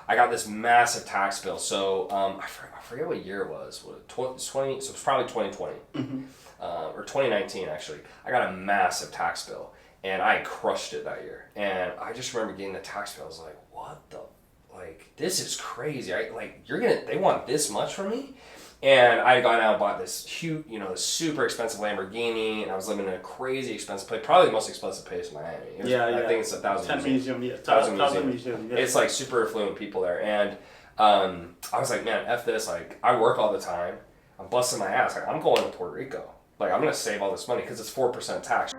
I got this massive tax bill. So I forget what year it was. What, 20, so it's probably 2020 or 2019 actually. I got a massive tax bill, and I crushed it that year. And I just remember getting the tax bill. I was like, what the, like, this is crazy. They want this much from me? And I had gone out and bought this huge, this super expensive Lamborghini, and I was living in a crazy expensive place, probably the most expensive place in Miami. I think it's a Thousand Museum. Thousand Museum. Yeah. It's like super affluent people there. And I was like, man, F this. Like, I work all the time. I'm busting my ass. Like, I'm going to Puerto Rico. Like, I'm going to save all this money because it's 4% tax.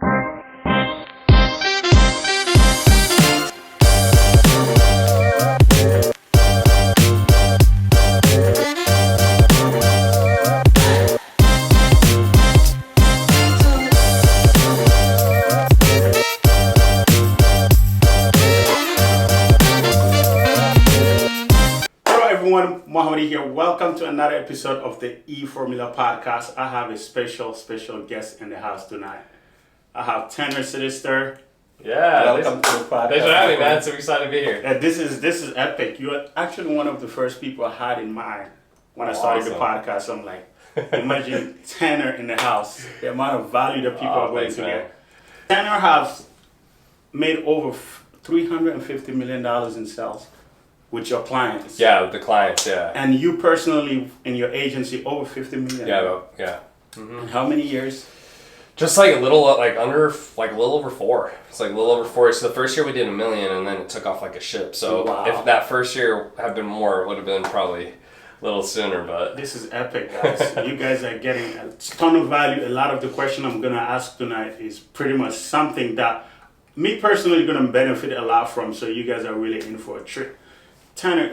Mohamadi here. Welcome to another episode of the E-Formula podcast. I have a special guest in the house tonight. I have Tanner Chidester. Yeah, welcome to the podcast. Thanks for having me, man. So excited to be here. This is epic. You are actually one of the first people I had in mind when I started the podcast. I'm like, imagine Tanner in the house. The amount of value that people are going to get. Tanner has made over $350 million in sales. With your clients. Yeah, with the clients, yeah. And you personally, in your agency, over 50 million. Yeah. Mm-hmm. In how many years? Just like a little over 4. It's like a little over 4. So the first year we did $1 million, and then it took off like a ship. So If that first year had been more, it would have been probably a little sooner. But this is epic, guys. You guys are getting a ton of value. A lot of the question I'm gonna ask tonight is pretty much something that me personally gonna benefit a lot from. So you guys are really in for a treat. Tanner,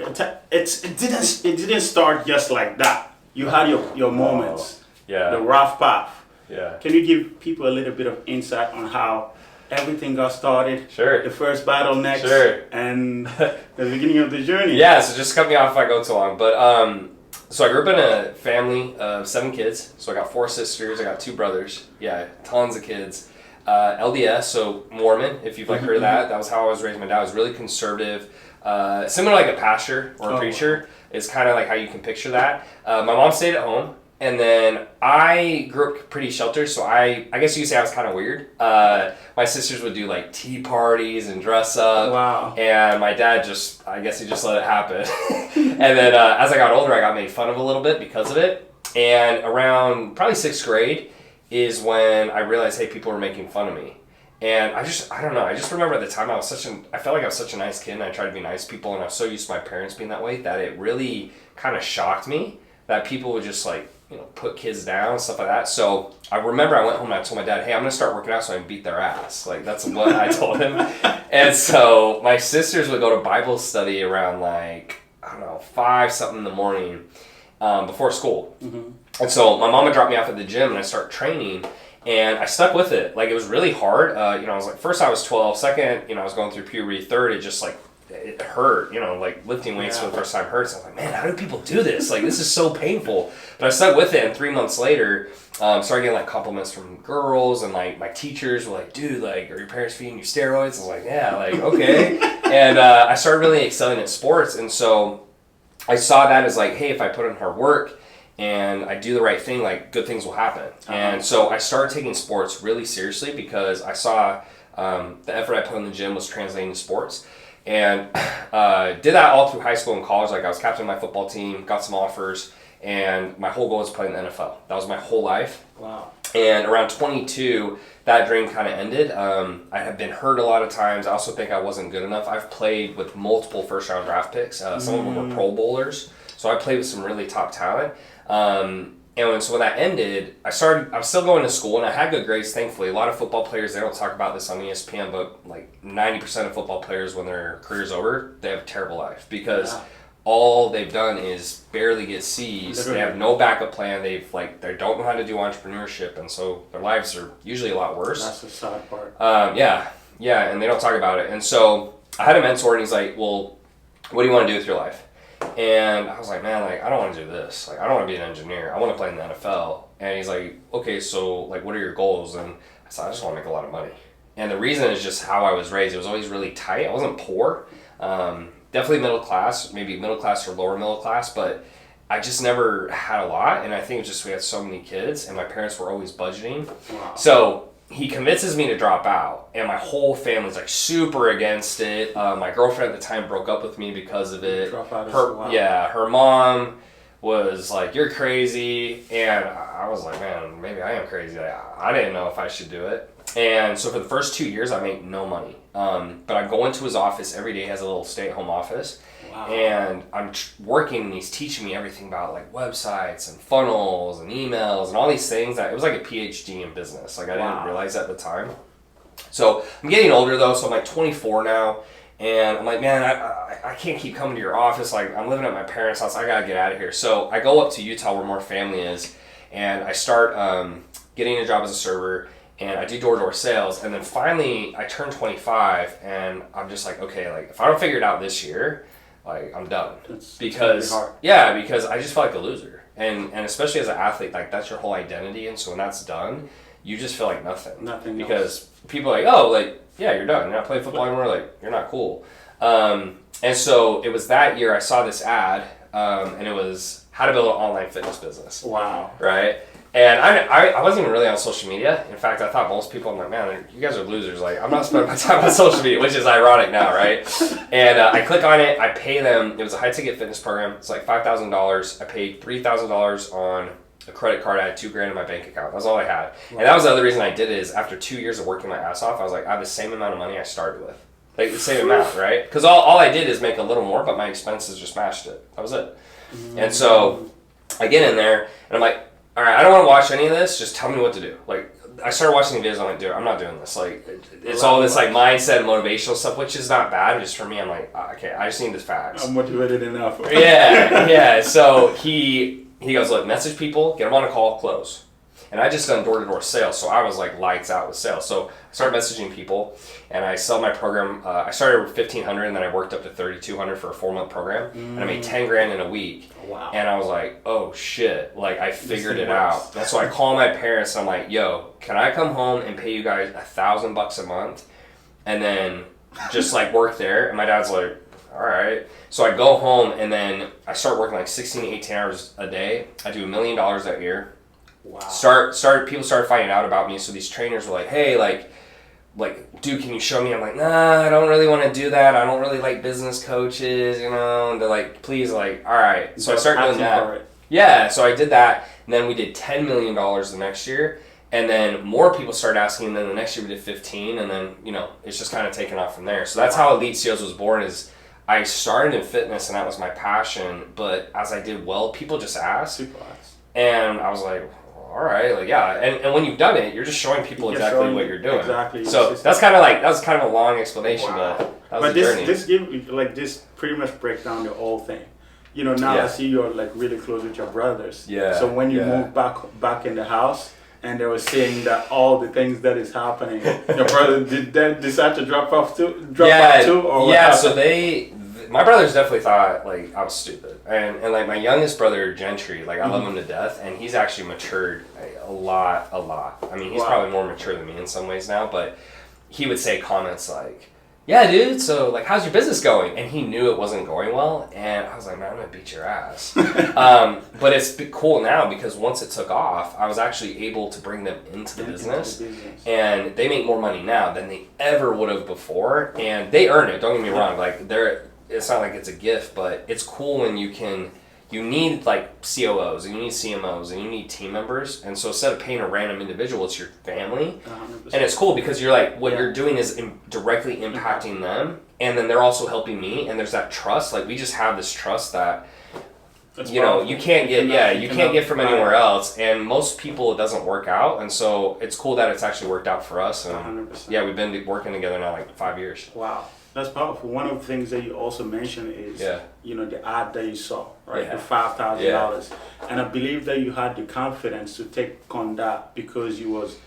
it didn't start just like that. You had your moments, the rough path. Yeah. Can you give people a little bit of insight on how everything got started? Sure. The first bottlenecks. Sure. And the beginning of the journey. Yeah. So just cut me off if I go too long. But so I grew up in a family of 7 kids. So I got 4 sisters. I got 2 brothers. Yeah, tons of kids. LDS, so Mormon. If you've heard of that, that was how I was raised. My dad was really conservative. Similar like a pastor or a preacher is kind of like how you can picture that. My mom stayed at home, and then I grew up pretty sheltered, so I guess you could say I was kind of weird. My sisters would do like tea parties and dress up. Wow. And my dad I guess he just let it happen. And then as I got older, I got made fun of a little bit because of it. And around probably 6th grade is when I realized, hey, people were making fun of me. And I don't know, I just remember at the time I felt like I was such a nice kid, and I tried to be nice to people, and I was so used to my parents being that way that it really kind of shocked me that people would just put kids down and stuff like that. So I remember I went home and I told my dad, hey, I'm going to start working out so I can beat their ass. Like, that's what I told him. And so my sisters would go to Bible study around 5 something in the morning before school. Mm-hmm. And so my mom would drop me off at the gym, and I start training. And I stuck with it. Like, it was really hard. I was like, first I was 12. Second, I was going through puberty. Third, it just it hurt. Lifting weights for the first time hurts. I was like, man, how do people do this? Like, this is so painful. But I stuck with it. And 3 months later, started getting compliments from girls, and my teachers were like, dude, are your parents feeding you steroids? I was like, yeah, okay. And I started really excelling at sports. And so I saw that as hey, if I put in hard work, and I do the right thing, good things will happen. Uh-huh. And so I started taking sports really seriously because I saw the effort I put in the gym was translating to sports. And did that all through high school and college. I was captain of my football team, got some offers, and my whole goal was playing in the NFL. That was my whole life. Wow. And around 22, that dream kind of ended. I had been hurt a lot of times. I also think I wasn't good enough. I've played with multiple first-round draft picks. Some of them were Pro Bowlers. So I played with some really top talent. So when that ended, I was still going to school, and I had good grades, thankfully. A lot of football players, they don't talk about this on ESPN, but 90% of football players, when their career's over, they have a terrible life because all they've done is barely get C's. Literally. They have no backup plan. They don't know how to do entrepreneurship, and so their lives are usually a lot worse. That's the sad part. Yeah, and they don't talk about it. And so I had a mentor, and he's like, well, what do you want to do with your life? And I was like, man, I don't want to do this. I don't want to be an engineer. I want to play in the NFL. And he's like, okay, so what are your goals? And I said, I just want to make a lot of money. And the reason is just how I was raised. It was always really tight. I wasn't poor. definitely middle class, maybe middle class or lower middle class, but I just never had a lot. And I think it's just we had so many kids and my parents were always budgeting. Wow. So he convinces me to drop out, and my whole family's like super against it. My girlfriend at the time broke up with me because of it. Drop out her mom was like, "You're crazy," and I was like, "Man, maybe I am crazy." I didn't know if I should do it. And so for the first 2 years, I made no money. But I go into his office every day. He has a little stay-at-home office. Wow. And I'm working, and he's teaching me everything about like websites and funnels and emails and all these things. It was like a PhD in business. Like I didn't realize at the time. So I'm getting older though, so I'm like 24 now. And I'm like, man, I can't keep coming to your office. Like I'm living at my parents' house. I gotta get out of here. So I go up to Utah where more family is, and I start getting a job as a server. And I do door-to-door sales, and then finally I turn 25, and I'm just like, okay, like if I don't figure it out this year, like I'm done. Because I just feel like a loser, and especially as an athlete, like that's your whole identity, and so when that's done, you just feel like nothing because people are like, oh, like yeah, you're done. You're not playing football anymore. Like you're not cool. And so it was that year I saw this ad, and it was how to build an online fitness business. Wow. Right. And I wasn't even really on social media. In fact, I thought most people, I'm like, man, you guys are losers. Like, I'm not spending my time on social media, which is ironic now, right? And I click on it. I pay them. It was a high-ticket fitness program. It's like $5,000. I paid $3,000 on a credit card. I had $2,000 in my bank account. That's all I had. Wow. And that was the other reason I did it is after 2 years of working my ass off, I was like, I have the same amount of money I started with. Like, the same amount, right? Because all I did is make a little more, but my expenses just matched it. That was it. Mm-hmm. And so I get in there, and I'm like, all right, I don't want to watch any of this. Just tell me what to do. Like, I started watching the videos. I'm like, dude, I'm not doing this. Like, it's all this like mindset, motivational stuff, which is not bad. Just for me, I'm like, okay, I just need the facts. I'm motivated enough. yeah. So he goes, look, message people, get them on a call, close. And I just done door-to-door sales, so I was like lights out with sales. So I started messaging people, and I sell my program. I started with $1,500, and then I worked up to $3,200 for a 4-month program, and I made $10,000 in a week. Wow! And I was like, oh shit! Like I figured it out. And so I call my parents, and I'm like, yo, can I come home and pay you guys $1,000 a month, and then just like work there? And my dad's like, all right. So I go home, and then I start working like 16 to 18 hours a day. I do $1 million that year. Wow. People started finding out about me, so these trainers were like, hey, like dude, can you show me? I'm like, nah, I don't really want to do that. I don't really like business coaches, you know. And they're like, please, like, all right. So I started doing that. Yeah, so I did that, and then we did $10 million the next year, and then more people started asking, and then the next year we did 15, and then, you know, it's just kind of taken off from there. So that's how Elite CEOs was born. Is I started in fitness, and that was my passion, but as I did well, people just asked. And I was like, all right, like, yeah. And when you've done it, you're just showing people exactly what you're doing. Exactly. So that was kind of a long explanation, but that was a journey. This pretty much breaks down the whole thing. You know, now I see you're like really close with your brothers. Yeah. So when you move back in the house, and they were saying that all the things that is happening, your brother did they decide to drop off too, or what happened? So my brothers definitely thought like I was stupid, and like my youngest brother Gentry, like I love him to death, and he's actually matured a lot. I mean, he's probably more mature than me in some ways now, but he would say comments like, yeah, dude, so like how's your business going? And he knew it wasn't going well, and I was like, man, I'm gonna beat your ass. But it's cool now because once it took off, I was actually able to bring them into the business, and they make more money now than they ever would have before, and they earn it, don't get me wrong, like it's not like it's a gift, but it's cool when you need like COOs and you need CMOs and you need team members. And so instead of paying a random individual, it's your family. 100%. And it's cool because you're like, what you're doing is directly impacting them. And then they're also helping me. And there's that trust. Like we just have this trust that, you can't get from anywhere else. And most people, it doesn't work out. And so it's cool that it's actually worked out for us. And 100%. Yeah, we've been working together now like 5 years. Wow. That's powerful. One of the things that you also mentioned is, the ad that you saw, right? The $5,000. And I believe that you had the confidence to take on that because you was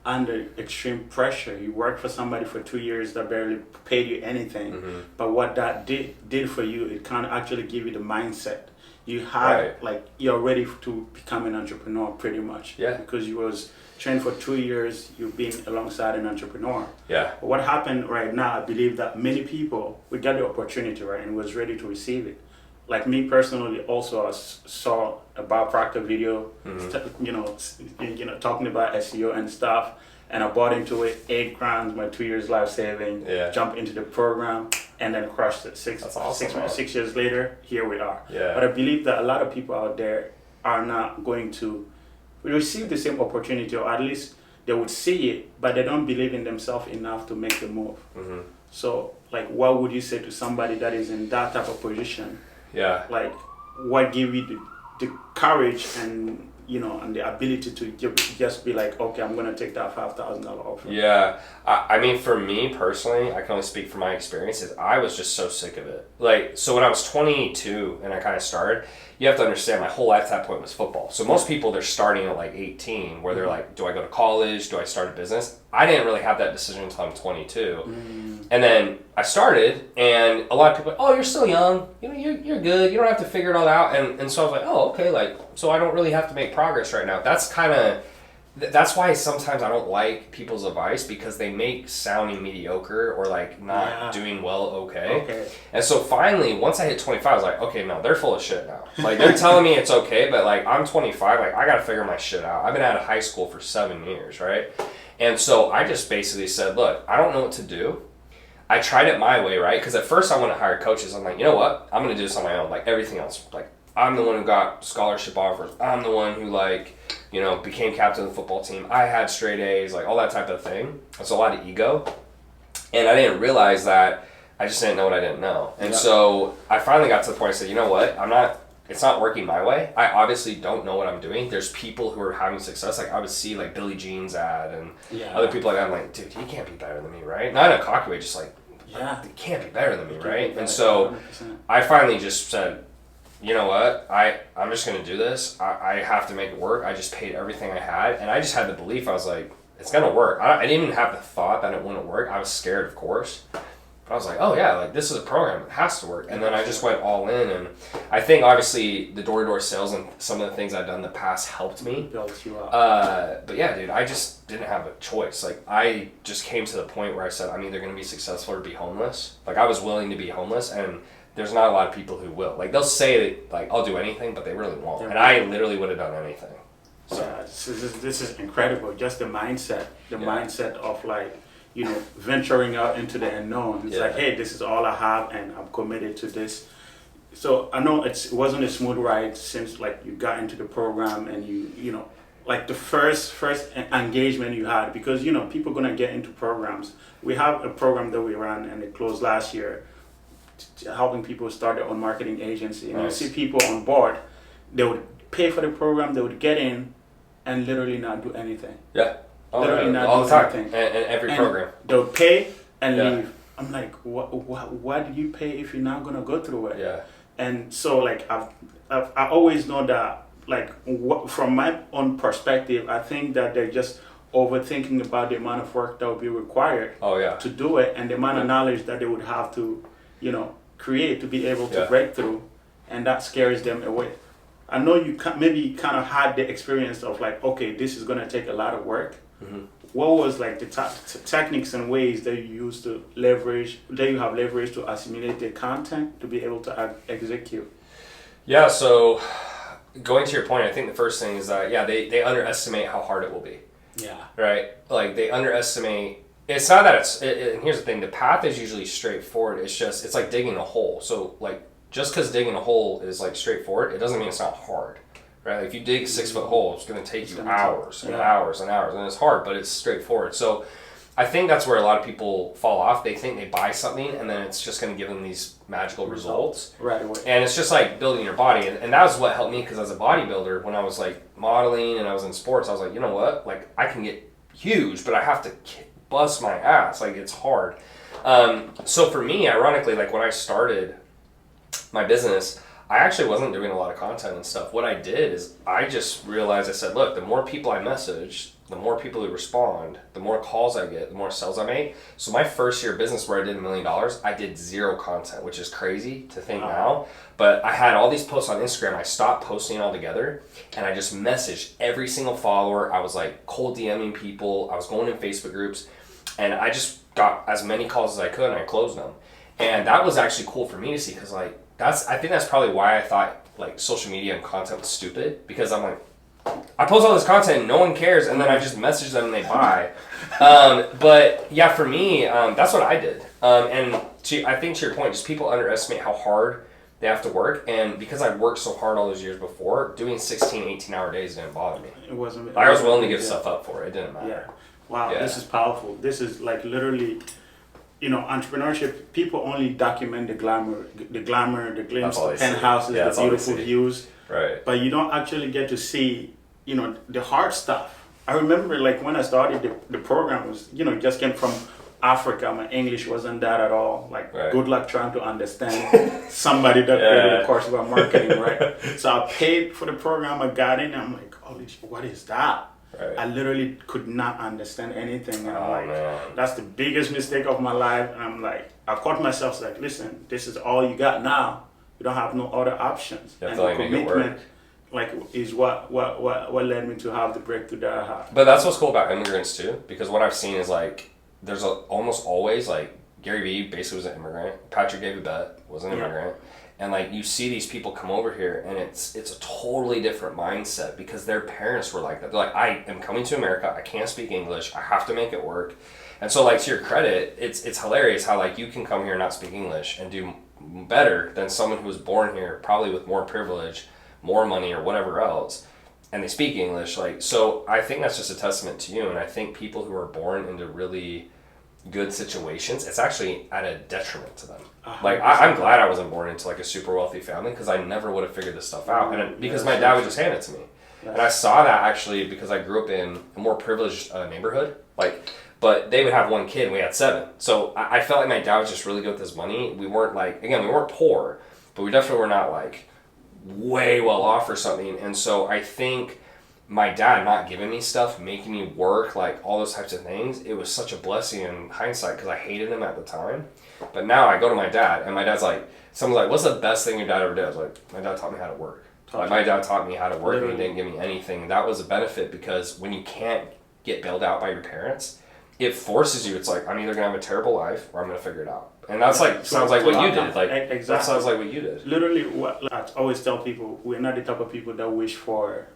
under extreme pressure. You worked for somebody for 2 years that barely paid you anything, Mm-hmm. but what that did for you, it kind of actually give you the mindset. You had Right. like you're ready to become an entrepreneur pretty much. Yeah. Because you was trained for 2 years, you've been alongside an entrepreneur. Yeah. But what happened right now, I believe that many people we got the opportunity, right, and was ready to receive it. Like me personally, also I saw a Proctor video, Mm-hmm. talking about SEO and stuff, and I bought into it. 8 grand, my 2 years life saving. Yeah. Jumped into the program and then crushed it. That's awesome, man. 6 years later, here we are. Yeah. But I believe that a lot of people out there are not going to receive the same opportunity, or at least they would see it, but they don't believe in themselves enough to make the move. Mm-hmm. So, like, what would you say to somebody that is in that type of position? Yeah. Like, what give you the courage and and the ability to just be like, okay, I'm gonna take that $5,000 offer. Yeah, I mean, for me personally, I can only speak from my experiences. I was just so sick of it. Like, so when I was 22 and I kind of started, you have to understand my whole life at that point was football. So most people, they're starting at like 18, where they're like, do I go to college? Do I start a business? I didn't really have that decision until I'm 22. And then I started, and a lot of people are like, oh, you're still young. You're good. You don't have to figure it all out. And so I was like, oh, okay, like, so I don't really have to make progress right now. That's why sometimes I don't like people's advice, because they make sounding mediocre or like not doing well okay. And so finally, once I hit 25, I was like, okay, no, they're full of shit now. Like, they're telling me it's okay, but like, I'm 25, like, I gotta figure my shit out. I've been out of high school for 7 years, right? And so I just basically said, look, I don't know what to do. I tried it my way, right? Because at first I wanted to hire coaches. I'm like, you know what? I'm gonna do this on my own, like everything else. Like, I'm the one who got scholarship offers. I'm the one who became captain of the football team. I had straight A's, like all that type of thing. It's a lot of ego. And I didn't realize that I just didn't know what I didn't know. And so I finally got to the point I said, you know what? It's not working my way. I obviously don't know what I'm doing. There's people who are having success. Like, I would see like Billie Jean's ad and other people like that. I'm like, dude, you can't be better than me, right? Not in a cocky way, just like, you can't be better than me, right? And so 100%. I finally just said, you know what, I'm just going to do this. I have to make it work. I just paid everything I had, and I just had the belief. I was like, it's going to work. I didn't even have the thought that it wouldn't work. I was scared, of course. But I was like, oh yeah, like, this is a program. It has to work. And then I just went all in, and I think obviously the door-to-door sales and some of the things I've done in the past helped me. Built you up. But yeah, dude, I just didn't have a choice. Like, I just came to the point where I said, I'm either going to be successful or be homeless. Like, I was willing to be homeless, and there's not a lot of people who will. Like, they'll say that, like, I'll do anything, but they really won't. And I literally would have done anything. So yeah, this is incredible. Just the mindset, mindset of like, venturing out into the unknown. It's like, hey, this is all I have, and I'm committed to this. So I know it wasn't a smooth ride since like you got into the program, and you like the first engagement you had, because people gonna get into programs. We have a program that we ran, and it closed last year, helping people start their own marketing agency. And Nice. you see people on board, they would pay for the program, they would get in, and literally not do anything. Yeah. All the time. And every program. They would pay and leave. I'm like, why did you pay if you're not gonna go through it? Yeah. And so like I always know that, like, from my own perspective, I think that they're just overthinking about the amount of work that would be required to do it, and the amount of knowledge that they would have to create to be able to break through, and that scares them away. I know you maybe kind of had the experience of like, okay, this is going to take a lot of work. Mm-hmm. What was like the techniques and ways that you use to leverage, that you have leveraged to assimilate the content to be able to execute? Yeah, so going to your point, I think the first thing is that, they underestimate how hard it will be. Yeah. Right? Like, they underestimate. It's not that and here's the thing, the path is usually straightforward. It's like digging a hole. So, like, just because digging a hole is, like, straightforward, it doesn't mean it's not hard. Right? Like, if you dig a 6-foot hole, it's going to take you hours and hours and hours. And it's hard, but it's straightforward. So, I think that's where a lot of people fall off. They think they buy something, and then it's just going to give them these magical results. Right away. And it's just like building your body. And that was what helped me, because as a bodybuilder, when I was, like, modeling and I was in sports, I was like, you know what? Like, I can get huge, but I have to bust my ass. Like, it's hard. So for me, ironically, like, when I started my business, I actually wasn't doing a lot of content and stuff. What I did is I just realized, I said, look, the more people I message, the more people who respond, the more calls I get, the more sales I make. So my first year of business where I did $1 million, I did 0 content, which is crazy to think now. But I had all these posts on Instagram. I stopped posting altogether, and I just messaged every single follower. I was like cold DMing people. I was going in Facebook groups, and I just got as many calls as I could, and I closed them. And that was actually cool for me to see, because like I think that's probably why I thought like social media and content was stupid, because I'm like, I post all this content and no one cares, and then I just message them and they buy. But yeah, for me, that's what I did. And I think to your point, just people underestimate how hard they have to work. And because I worked so hard all those years before, doing 16, 18-hour days didn't bother me. It wasn't. I was willing to give stuff up for it. It didn't matter. Yeah. Wow, this is powerful. This is like literally, entrepreneurship. People only document the glamour, the glimpse, the penthouses, the beautiful views. Right. But you don't actually get to see, the hard stuff. I remember like when I started the program was, just came from Africa. My English wasn't that at all. Like, good luck trying to understand somebody that created a course about marketing, right? So I paid for the program. I got in. And I'm like, holy shit, what is that? Right. I literally could not understand anything. And I'm like, that's the biggest mistake of my life. And I'm like, I caught myself like, listen, this is all you got now. You don't have no other options. And the commitment, like, is what led me to have the breakthrough that I had. But that's what's cool about immigrants too, because what I've seen is like, there's almost always like Gary Vee basically was an immigrant. Patrick David Bett was an immigrant. And like you see these people come over here and it's a totally different mindset because their parents were like that. They're like, I am coming to America, I can't speak English, I have to make it work. And so like to your credit, it's hilarious how like you can come here and not speak English and do better than someone who was born here, probably with more privilege, more money or whatever else, and they speak English. Like, so I think that's just a testament to you. And I think people who are born into really good situations, it's actually at a detriment to them. Like I'm glad I wasn't born into like a super wealthy family, because I never would have figured this stuff out, and because my dad would just hand it to me. And I saw that actually because I grew up in a more privileged neighborhood, like, but they would have 1 kid and we had 7. So I felt like my dad was just really good with his money. We weren't like, again, we weren't poor, but we definitely were not like way well off or something. And so I think my dad not giving me stuff, making me work, like all those types of things, it was such a blessing in hindsight, because I hated him at the time. But now I go to my dad and my dad's like, someone's like, what's the best thing your dad ever did? I was like, my dad taught me how to work. Like my dad taught me how to work and he didn't give me anything. And that was a benefit, because when you can't get bailed out by your parents, it forces you. It's like, I'm either gonna have a terrible life or I'm gonna figure it out. And that's like, sounds like what you did. Like, exactly. That sounds like what you did. Literally, what I always tell people, we're not the type of people that wish for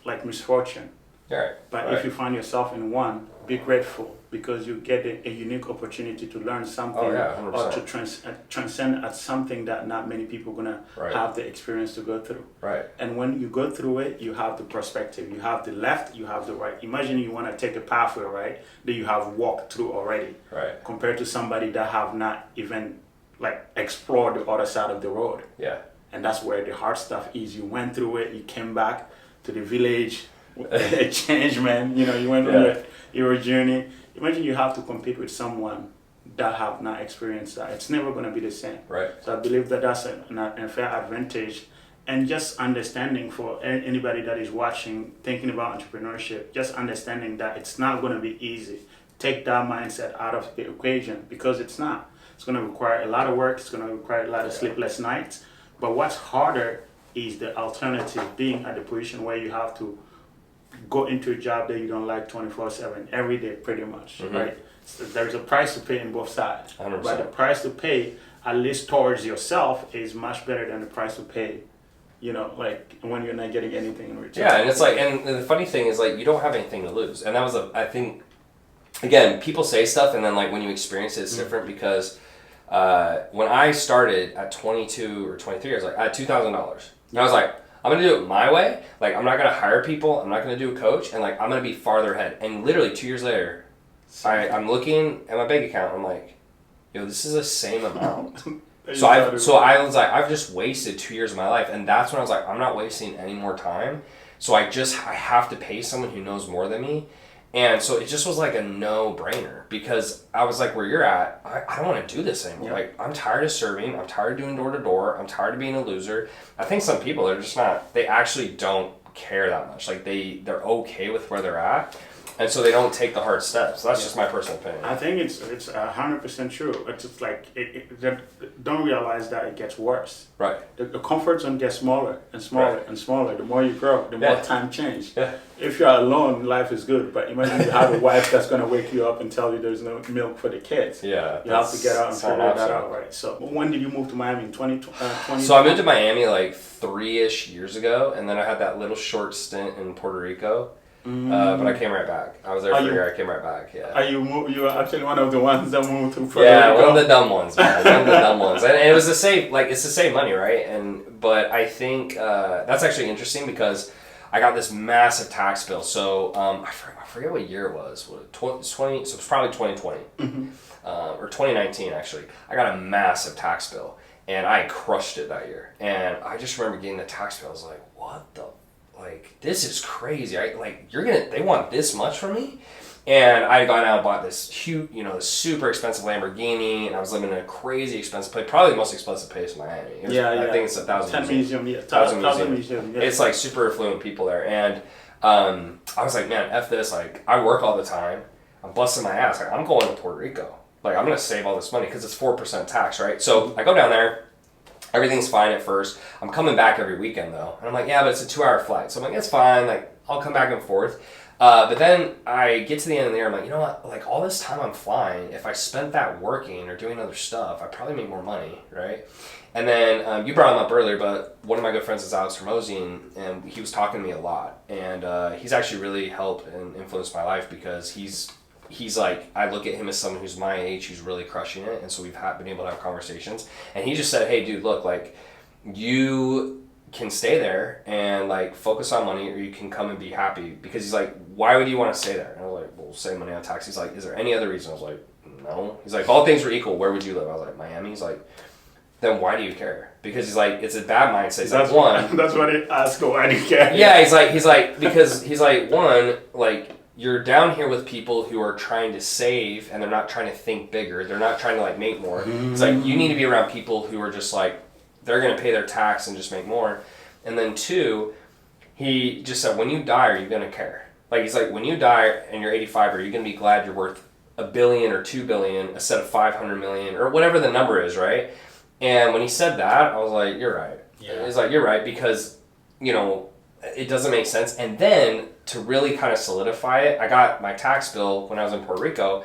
like misfortune. Right. But if you find yourself in one, be grateful, because you get a unique opportunity to learn something or to transcend at something that not many people are going to have the experience to go through. Right. And when you go through it, you have the perspective. You have the left, you have the right. Imagine you want to take a pathway, right, that you have walked through already. Right. Compared to somebody that have not even like explored the other side of the road. Yeah. And that's where the hard stuff is. You went through it, you came back to the village, a change, man. You went on your journey. Imagine you have to compete with someone that have not experienced that. It's never going to be the same. Right. So I believe that that's a fair advantage. And just understanding for anybody that is watching, thinking about entrepreneurship, just understanding that it's not going to be easy. Take that mindset out of the equation, because it's not. It's going to require a lot of work. It's going to require a lot of sleepless nights. But what's harder is the alternative, being at the position where you have to go into a job that you don't like 24/7 every day, pretty much, right? So there's a price to pay on both sides. 100%. But the price to pay, at least towards yourself, is much better than the price to pay, like when you're not getting anything in return. Yeah, and it's like, and the funny thing is like, you don't have anything to lose. And that was I think, again, people say stuff and then like when you experience it, it's different, because when I started at 22 or 23, I was like, I had $2,000. And I was like, I'm going to do it my way. Like, I'm not going to hire people. I'm not going to do a coach. And like, I'm going to be farther ahead. And literally 2 years later, I'm looking at my bank account. I'm like, yo, this is the same amount. So I was like, I've just wasted 2 years of my life. And that's when I was like, I'm not wasting any more time. So I have to pay someone who knows more than me. And so it just was like a no-brainer because I was like, where you're at, I don't want to do this anymore. Yeah. Like, I'm tired of serving. I'm tired of doing door-to-door. I'm tired of being a loser. I think some people are just not, they actually don't care that much. Like, they're okay with where they're at. And so they don't take the hard steps. So that's just my personal opinion. I think it's 100% true. It's just like don't realize that it gets worse. Right. The comfort zone gets smaller and smaller and smaller. The more you grow, the more time change. Yeah. If you're alone, life is good. But imagine you have a wife that's gonna wake you up and tell you there's no milk for the kids. Yeah. You have to get out and figure that out, right? So when did you move to Miami? In 2020? So I moved to Miami like 3-ish years ago, and then I had that little short stint in Puerto Rico. But I came right back. I was there for a year. I came right back. Yeah. You were actually one of the ones that moved to Puerto Rico. Yeah, one of the dumb ones, man. One of the dumb ones. And it was the same. Like, it's the same money, right? But I think that's actually interesting because I got this massive tax bill. So I forget what year it was. So it's probably 2020 or 2019 actually. I got a massive tax bill, and I crushed it that year. And I just remember getting the tax bill. I was like, what the. Like, this is crazy. They want this much from me? And I had gone out and bought this huge, this super expensive Lamborghini, and I was living in a crazy expensive place, probably the most expensive place in Miami. I think it's 1,000 Museum. Museum. It's like super affluent people there. And I was like, man, F this. Like, I work all the time. I'm busting my ass. Like, I'm going to Puerto Rico. Like, I'm going to save all this money because it's 4% tax, right? So I go down there. Everything's fine at first. I'm coming back every weekend though. And I'm like, yeah, but it's a 2-hour flight. So I'm like, it's fine. Like, I'll come back and forth. But then I get to the end of the year. I'm like, you know what? Like, all this time I'm flying, if I spent that working or doing other stuff, I'd probably make more money, right? And then you brought him up earlier, but one of my good friends is Alex Hermosi, and he was talking to me a lot. And he's actually really helped and influenced my life because he's like, I look at him as someone who's my age, who's really crushing it, and so we've been able to have conversations. And he just said, hey, dude, look, like, you can stay there and, like, focus on money, or you can come and be happy. Because he's like, why would you want to stay there? And I was like, well, save money on tax. He's like, is there any other reason? I was like, no. He's like, all things were equal, where would you live? I was like, Miami. He's like, then why do you care? Because he's like, it's a bad mindset. He's like, one. That's what I ask, why do you care? Yeah, he's like, because he's like, one, like, you're down here with people who are trying to save, and they're not trying to think bigger. They're not trying to, like, make more. It's like, you need to be around people who are just like, they're going to pay their tax and just make more. And then two, he just said, when you die, are you going to care? Like, he's like, when you die and you're 85, are you going to be glad you're worth $1 billion or $2 billion instead of 500 million or whatever the number is, right? And when he said that, I was like, you're right. Yeah. He's like, you're right, because, it doesn't make sense. And then to really kind of solidify it, I got my tax bill when I was in Puerto Rico,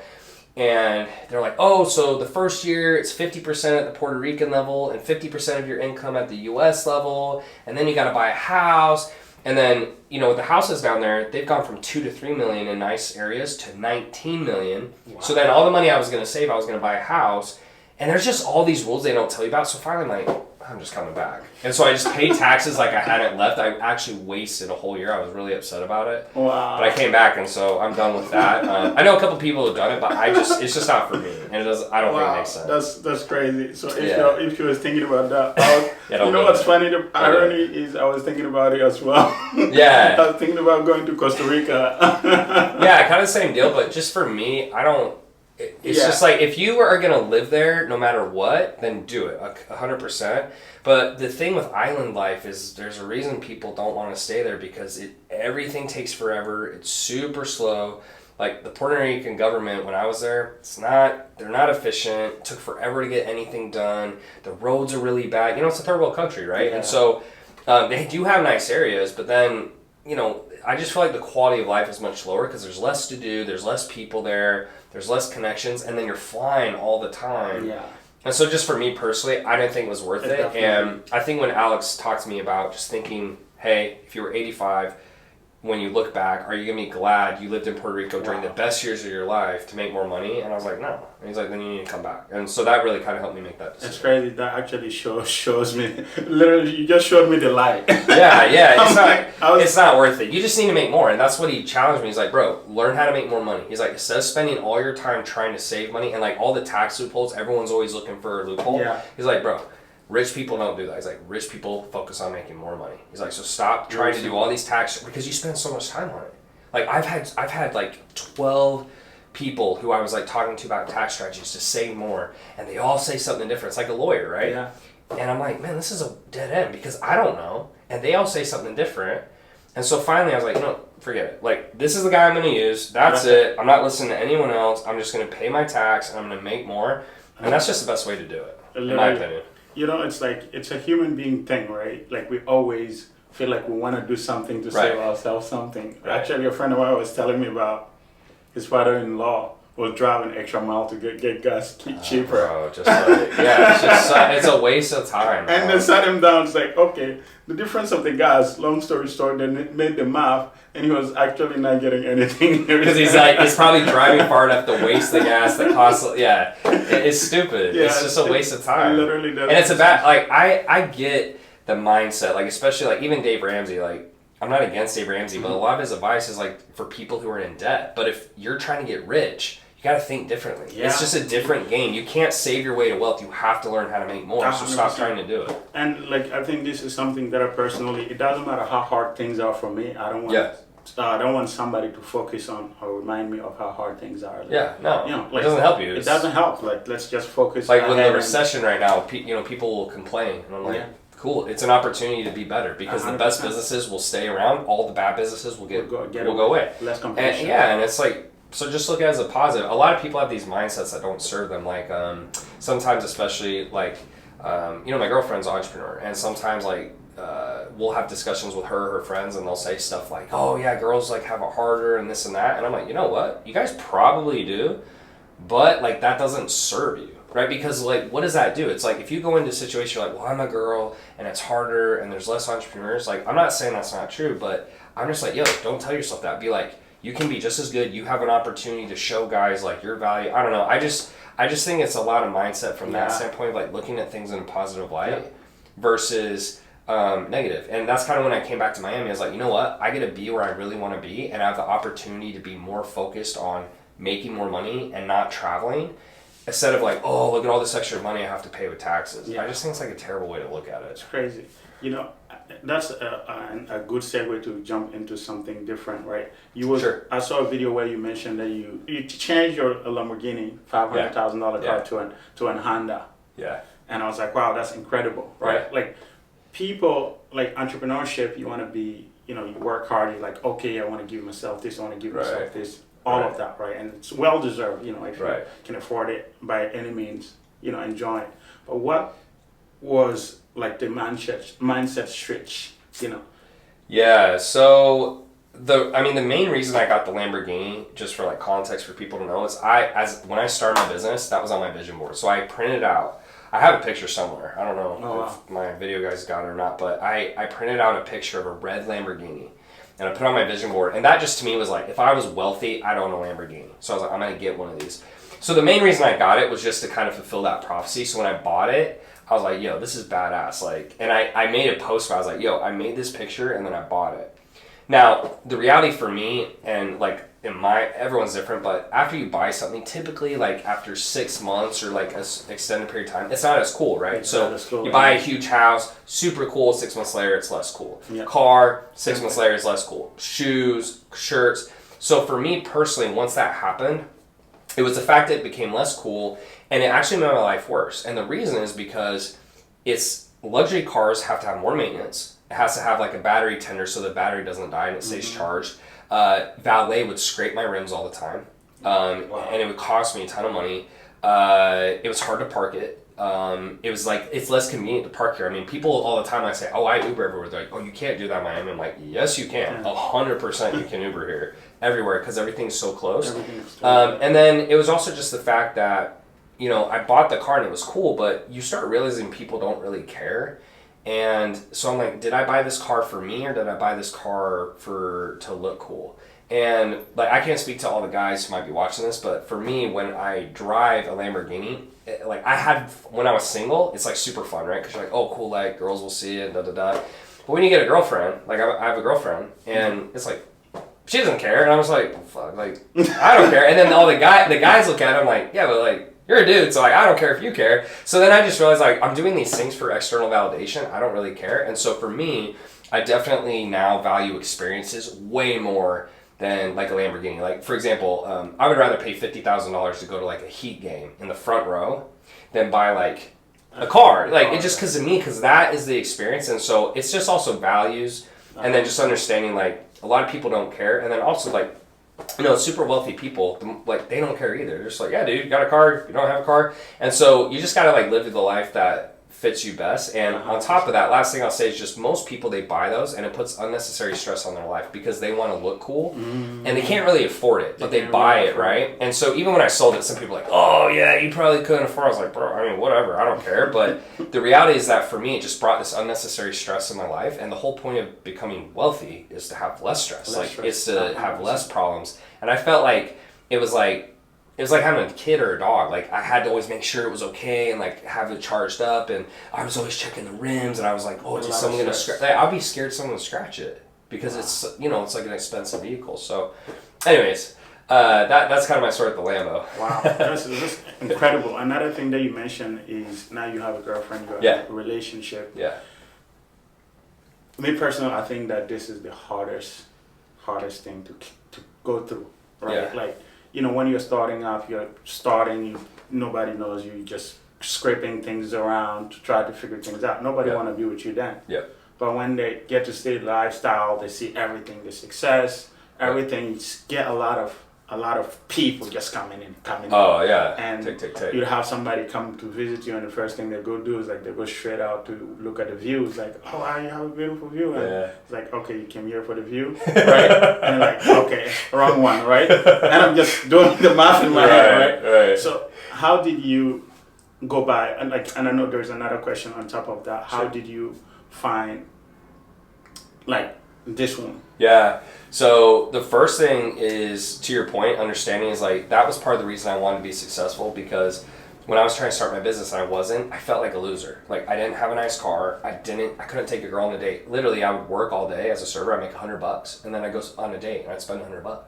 and they're like, oh, so the first year it's 50% at the Puerto Rican level and 50% of your income at the US level, and then you got to buy a house. And then, with the houses down there, they've gone from 2 to 3 million in nice areas to 19 million. Wow. So then all the money I was going to save, I was going to buy a house. And there's just all these rules they don't tell you about. So finally I'm like, I'm just coming back. And so I just paid taxes like I hadn't left. I actually wasted a whole year. I was really upset about it. Wow. But I came back, and so I'm done with that. I know a couple people have done it, but it's just not for me. And I don't think it makes sense. That's crazy. So if you was thinking about that, what's funny? The irony is I was thinking about it as well. Yeah. I was thinking about going to Costa Rica. Yeah, kind of the same deal, but just for me, it's just like, if you are going to live there no matter what, then do it 100%. But the thing with island life is there's a reason people don't want to stay there, because everything takes forever. It's super slow. Like, the Puerto Rican government, when I was there, they're not efficient. It took forever to get anything done. The roads are really bad. It's a third world country, right? Yeah. And so they do have nice areas, but then, I just feel like the quality of life is much lower because there's less to do, there's less people there, there's less connections, and then you're flying all the time. Yeah. And so just for me personally, I didn't think it was worth it. And I think when Alex talked to me about just thinking, hey, if you were 85, when you look back, are you going to be glad you lived in Puerto Rico during the best years of your life to make more money? And I was like, no. And he's like, then you need to come back. And so that really kind of helped me make that decision. It's crazy. That actually shows me. Literally, you just showed me the light. Yeah. It's not worth it. You just need to make more. And that's what he challenged me. He's like, bro, learn how to make more money. He's like, instead of spending all your time trying to save money and like all the tax loopholes, everyone's always looking for a loophole. Yeah. He's like, bro, rich people don't do that. He's like, rich people focus on making more money. He's like, so stop trying to do all these tax, because you spend so much time on it. Like I've had like 12 people who I was like talking to about tax strategies to save more, and they all say something different. It's like a lawyer, right? Yeah. And I'm like, man, this is a dead end because I don't know, and they all say something different. And so finally I was like, forget it. Like, this is the guy I'm going to use. That's it. I'm not listening to anyone else. I'm just going to pay my tax, and I'm going to make more. And that's just the best way to do it, in my opinion. It's like, it's a human being thing, right? Like, we always feel like we want to do something to save ourselves something. Right. Actually, a friend of mine was telling me about his father-in-law was driving extra mile to get gas cheaper. Bro, just like, yeah, it's a waste of time. Bro. And they sat him down. It's like, okay, the difference of the gas. Long story short, they made the math, and he was actually not getting anything because he's probably driving far enough to waste the gas. The cost, it's stupid. Yeah, it's just a waste of time. Literally, and it's about like I get the mindset, like especially like even Dave Ramsey, like. I'm not against Dave Ramsey, but a lot of his advice is like for people who are in debt. But if you're trying to get rich, you got to think differently. Yeah. It's just a different game. You can't save your way to wealth. You have to learn how to make more. 100%. So stop trying to do it. And like I think this is something that I personally, it doesn't matter how hard things are for me. I don't want somebody to focus on or remind me of how hard things are. Like, it doesn't help you. It doesn't help. Like let's just focus. Like with the recession right now, people will complain, and I'm like. Yeah. Cool. It's an opportunity to be better because 100%. The best businesses will stay around. All the bad businesses will go away. Less competition. And it's like, so just look at it as a positive. A lot of people have these mindsets that don't serve them. Like sometimes, especially like, my girlfriend's an entrepreneur, and sometimes like we'll have discussions with her friends, and they'll say stuff like, "Oh yeah, girls like have it harder and this and that," and I'm like, you know what? You guys probably do, but like that doesn't serve you. Right? Because, like, what does that do? It's like, if you go into a situation like, well, I'm a girl, and it's harder, and there's less entrepreneurs, like, I'm not saying that's not true, but I'm just like, don't tell yourself that. Be like, you can be just as good. You have an opportunity to show guys, like, your value. I don't know. I just think it's a lot of mindset from that standpoint of, like, looking at things in a positive light versus negative. And that's kind of when I came back to Miami. I was like, you know what? I get to be where I really want to be, and I have the opportunity to be more focused on making more money and not traveling. Instead of like, oh, look at all this extra money I have to pay with taxes. Yeah. I just think it's like a terrible way to look at it. It's crazy. That's a good segue to jump into something different, right? Sure. I saw a video where you mentioned that you changed your Lamborghini $500,000 car to an Honda. Yeah. And I was like, wow, that's incredible, right? Yeah. Like people, like entrepreneurship, you want to be, you work hard. You're like, okay, I want to give myself this. I want to give myself this. All of that, right? And it's well deserved, if you can afford it by any means, enjoy it. But what was like the mindset switch, Yeah, so the main reason I got the Lamborghini, just for like context for people to know, is when I started my business, that was on my vision board. So I printed out, I have a picture somewhere. I don't know if my video guys got it or not, but I printed out a picture of a red Lamborghini. And I put it on my vision board. And that just to me was like, if I was wealthy, I'd own a Lamborghini. So I was like, I'm going to get one of these. So the main reason I got it was just to kind of fulfill that prophecy. So when I bought it, I was like, yo, this is badass. Like, and I made a post where I was like, yo, I made this picture and then I bought it. Now, the reality for me, and like everyone's different, but after you buy something, typically like after 6 months or like an extended period of time, it's not as cool, right? So you buy a huge house, super cool, 6 months later, it's less cool. Yeah. Car, 6 months later, it's less cool. Shoes, shirts. So for me personally, once that happened, it was the fact that it became less cool, and it actually made my life worse. And the reason is because luxury cars have to have more maintenance. It has to have like a battery tender so the battery doesn't die and it stays charged. Valet would scrape my rims all the time, and it would cost me a ton of money. It was hard to park it. It was like, it's less convenient to park here. I mean, people all the time I say, oh, I Uber everywhere. They're like, oh, you can't do that in Miami. I'm like, yes, you can. 100% you can Uber here everywhere because everything's so close. And then it was also just the fact that, I bought the car and it was cool, but you start realizing people don't really care. And so I'm like, did I buy this car for me or did I buy this car to look cool? And like, I can't speak to all the guys who might be watching this, but for me, when I drive a Lamborghini, when I was single, it's like super fun, right? Because you're like, oh, cool, like girls will see it, da da da. But when you get a girlfriend, like I have a girlfriend, and it's like, she doesn't care, and I was like, fuck, like I don't care. And then all the guys look at it, I'm like, yeah, but like, you're a dude, so like, I don't care if you care. So then I just realized like, I'm doing these things for external validation. I don't really care. And so for me, I definitely now value experiences way more than like a Lamborghini. Like, for example, I would rather pay $50,000 to go to like a Heat game in the front row than buy like a car. Like, it just because of me, because that is the experience. And so it's just also values, and then just understanding like a lot of people don't care. And then also like, you know, super wealthy people, like, they don't care either. They're just like, yeah, dude, you got a car, you don't have a car. And so you just got to like live the life that fits you best. And on top of that, last thing I'll say is just most people, they buy those and it puts unnecessary stress on their life because they want to look cool and they can't really afford it, but they buy it, right? And so even when I sold it, some people are like, oh yeah, you probably couldn't afford it. I was like, bro, I mean, whatever, I don't care. But the reality is that for me, it just brought this unnecessary stress in my life. And the whole point of becoming wealthy is to have less stress. It's to have less problems. And I felt like it was like having a kid or a dog. Like, I had to always make sure it was okay and like have it charged up, and I was always checking the rims, and I was like, oh, is someone gonna scratch? Like, I'd be scared someone would scratch it because it's, you know, it's like an expensive vehicle. So, anyways, that's kind of my story at the Lambo. Wow, that's incredible. Another thing that you mentioned is now you have a girlfriend, you have a relationship. Yeah. Me personally, I think that this is the hardest thing to go through, right? Yeah. Like, you know, when you're starting off, nobody knows you, you're just scraping things around to try to figure things out. Nobody want to be with you then. Yeah. But when they get to see lifestyle, they see everything, the success, everything, you get a lot of people just coming in. Oh yeah. And take. you'd have somebody come to visit you, and the first thing they go do is like they go straight out to look at the view. It's like, oh wow, you have a beautiful view. And it's like, okay, you came here for the view, right? And like, okay, wrong one, right? And I'm just doing the math in my head, right? So how did you go by? And I know there's another question on top of that. How did you find like this one? Yeah. So the first thing is, to your point, understanding is like, that was part of the reason I wanted to be successful, because when I was trying to start my business and I felt like a loser. Like, I didn't have a nice car. I couldn't take a girl on a date. Literally, I would work all day as a server. I'd make $100, and then I'd go on a date and I'd spend $100. Wow.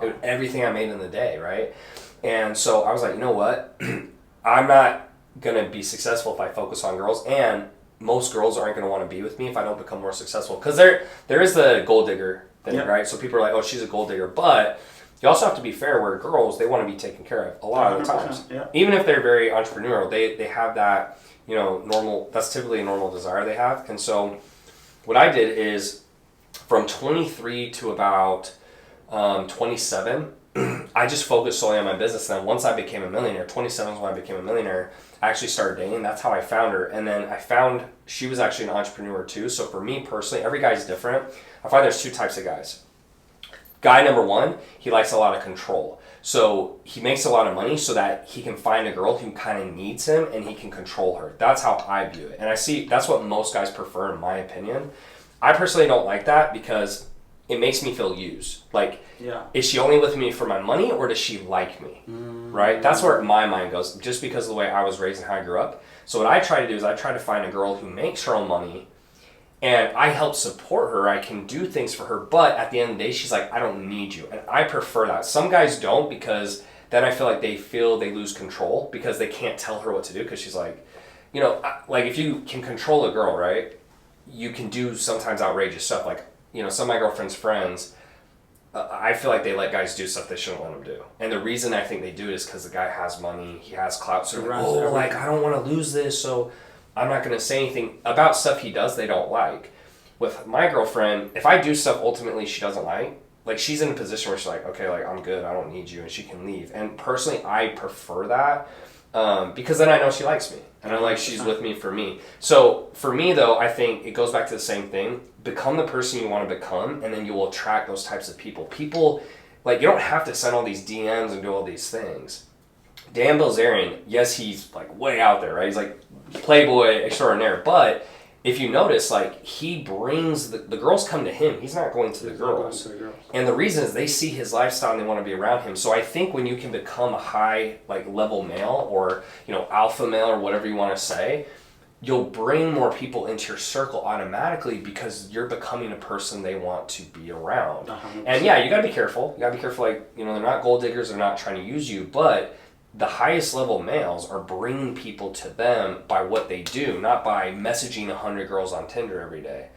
It was everything I made in the day, right? And so I was like, you know what? I'm not gonna be successful if I focus on girls, and most girls aren't going to want to be with me if I don't become more successful. Because there is the gold digger thing, right? So people are like, oh, she's a gold digger. But you also have to be fair, where girls, they want to be taken care of a lot of the times. Yeah. Even if they're very entrepreneurial, they have that, you know, normal, that's typically a normal desire they have. And so what I did is, from 23 to about 27, I just focused solely on my business. And then once I became a millionaire, 27 is when I became a millionaire, I actually started dating. That's how I found her. And then I found she was actually an entrepreneur too. So for me personally, every guy's different. I find there's two types of guys. Guy number one, he likes a lot of control. So he makes a lot of money so that he can find a girl who kind of needs him and he can control her. That's how I view it. And I see that's what most guys prefer, in my opinion. I personally don't like that because it makes me feel used. Like, is she only with me for my money, or does she like me? Right? That's where my mind goes, just because of the way I was raised and how I grew up. So what I try to do is I try to find a girl who makes her own money, and I help support her. I can do things for her, but at the end of the day, she's like, I don't need you. And I prefer that. Some guys don't, because then I feel like they lose control because they can't tell her what to do, because she's like, you know, like, if you can control a girl, right, you can do sometimes outrageous stuff. Like, you know, some of my girlfriend's friends, I feel like they let guys do stuff they shouldn't let them do. And the reason I think they do it is because the guy has money, he has clout. So they're like, I don't want to lose this, so I'm not going to say anything about stuff he does they don't like. With my girlfriend, if I do stuff ultimately she doesn't like she's in a position where she's like, okay, like, I'm good, I don't need you, and she can leave. And personally, I prefer that because then I know she likes me. And I like she's with me for me. So for me, though, I think it goes back to the same thing. Become the person you want to become, and then you will attract those types of people. People, like, you don't have to send all these DMs and do all these things. Dan Bilzerian, yes, he's like way out there, right? He's like playboy extraordinaire. But if you notice, like, he brings the girls come to him. He's not going to the girls. And the reason is they see his lifestyle and they want to be around him. So I think when you can become a high, like, level male, or, you know, alpha male, or whatever you want to say, you'll bring more people into your circle automatically because you're becoming a person they want to be around. 100%. And yeah, you got to be careful. You got to be careful. Like, you know, they're not gold diggers. They're not trying to use you, but the highest level males are bringing people to them by what they do, not by messaging 100 girls on Tinder every day.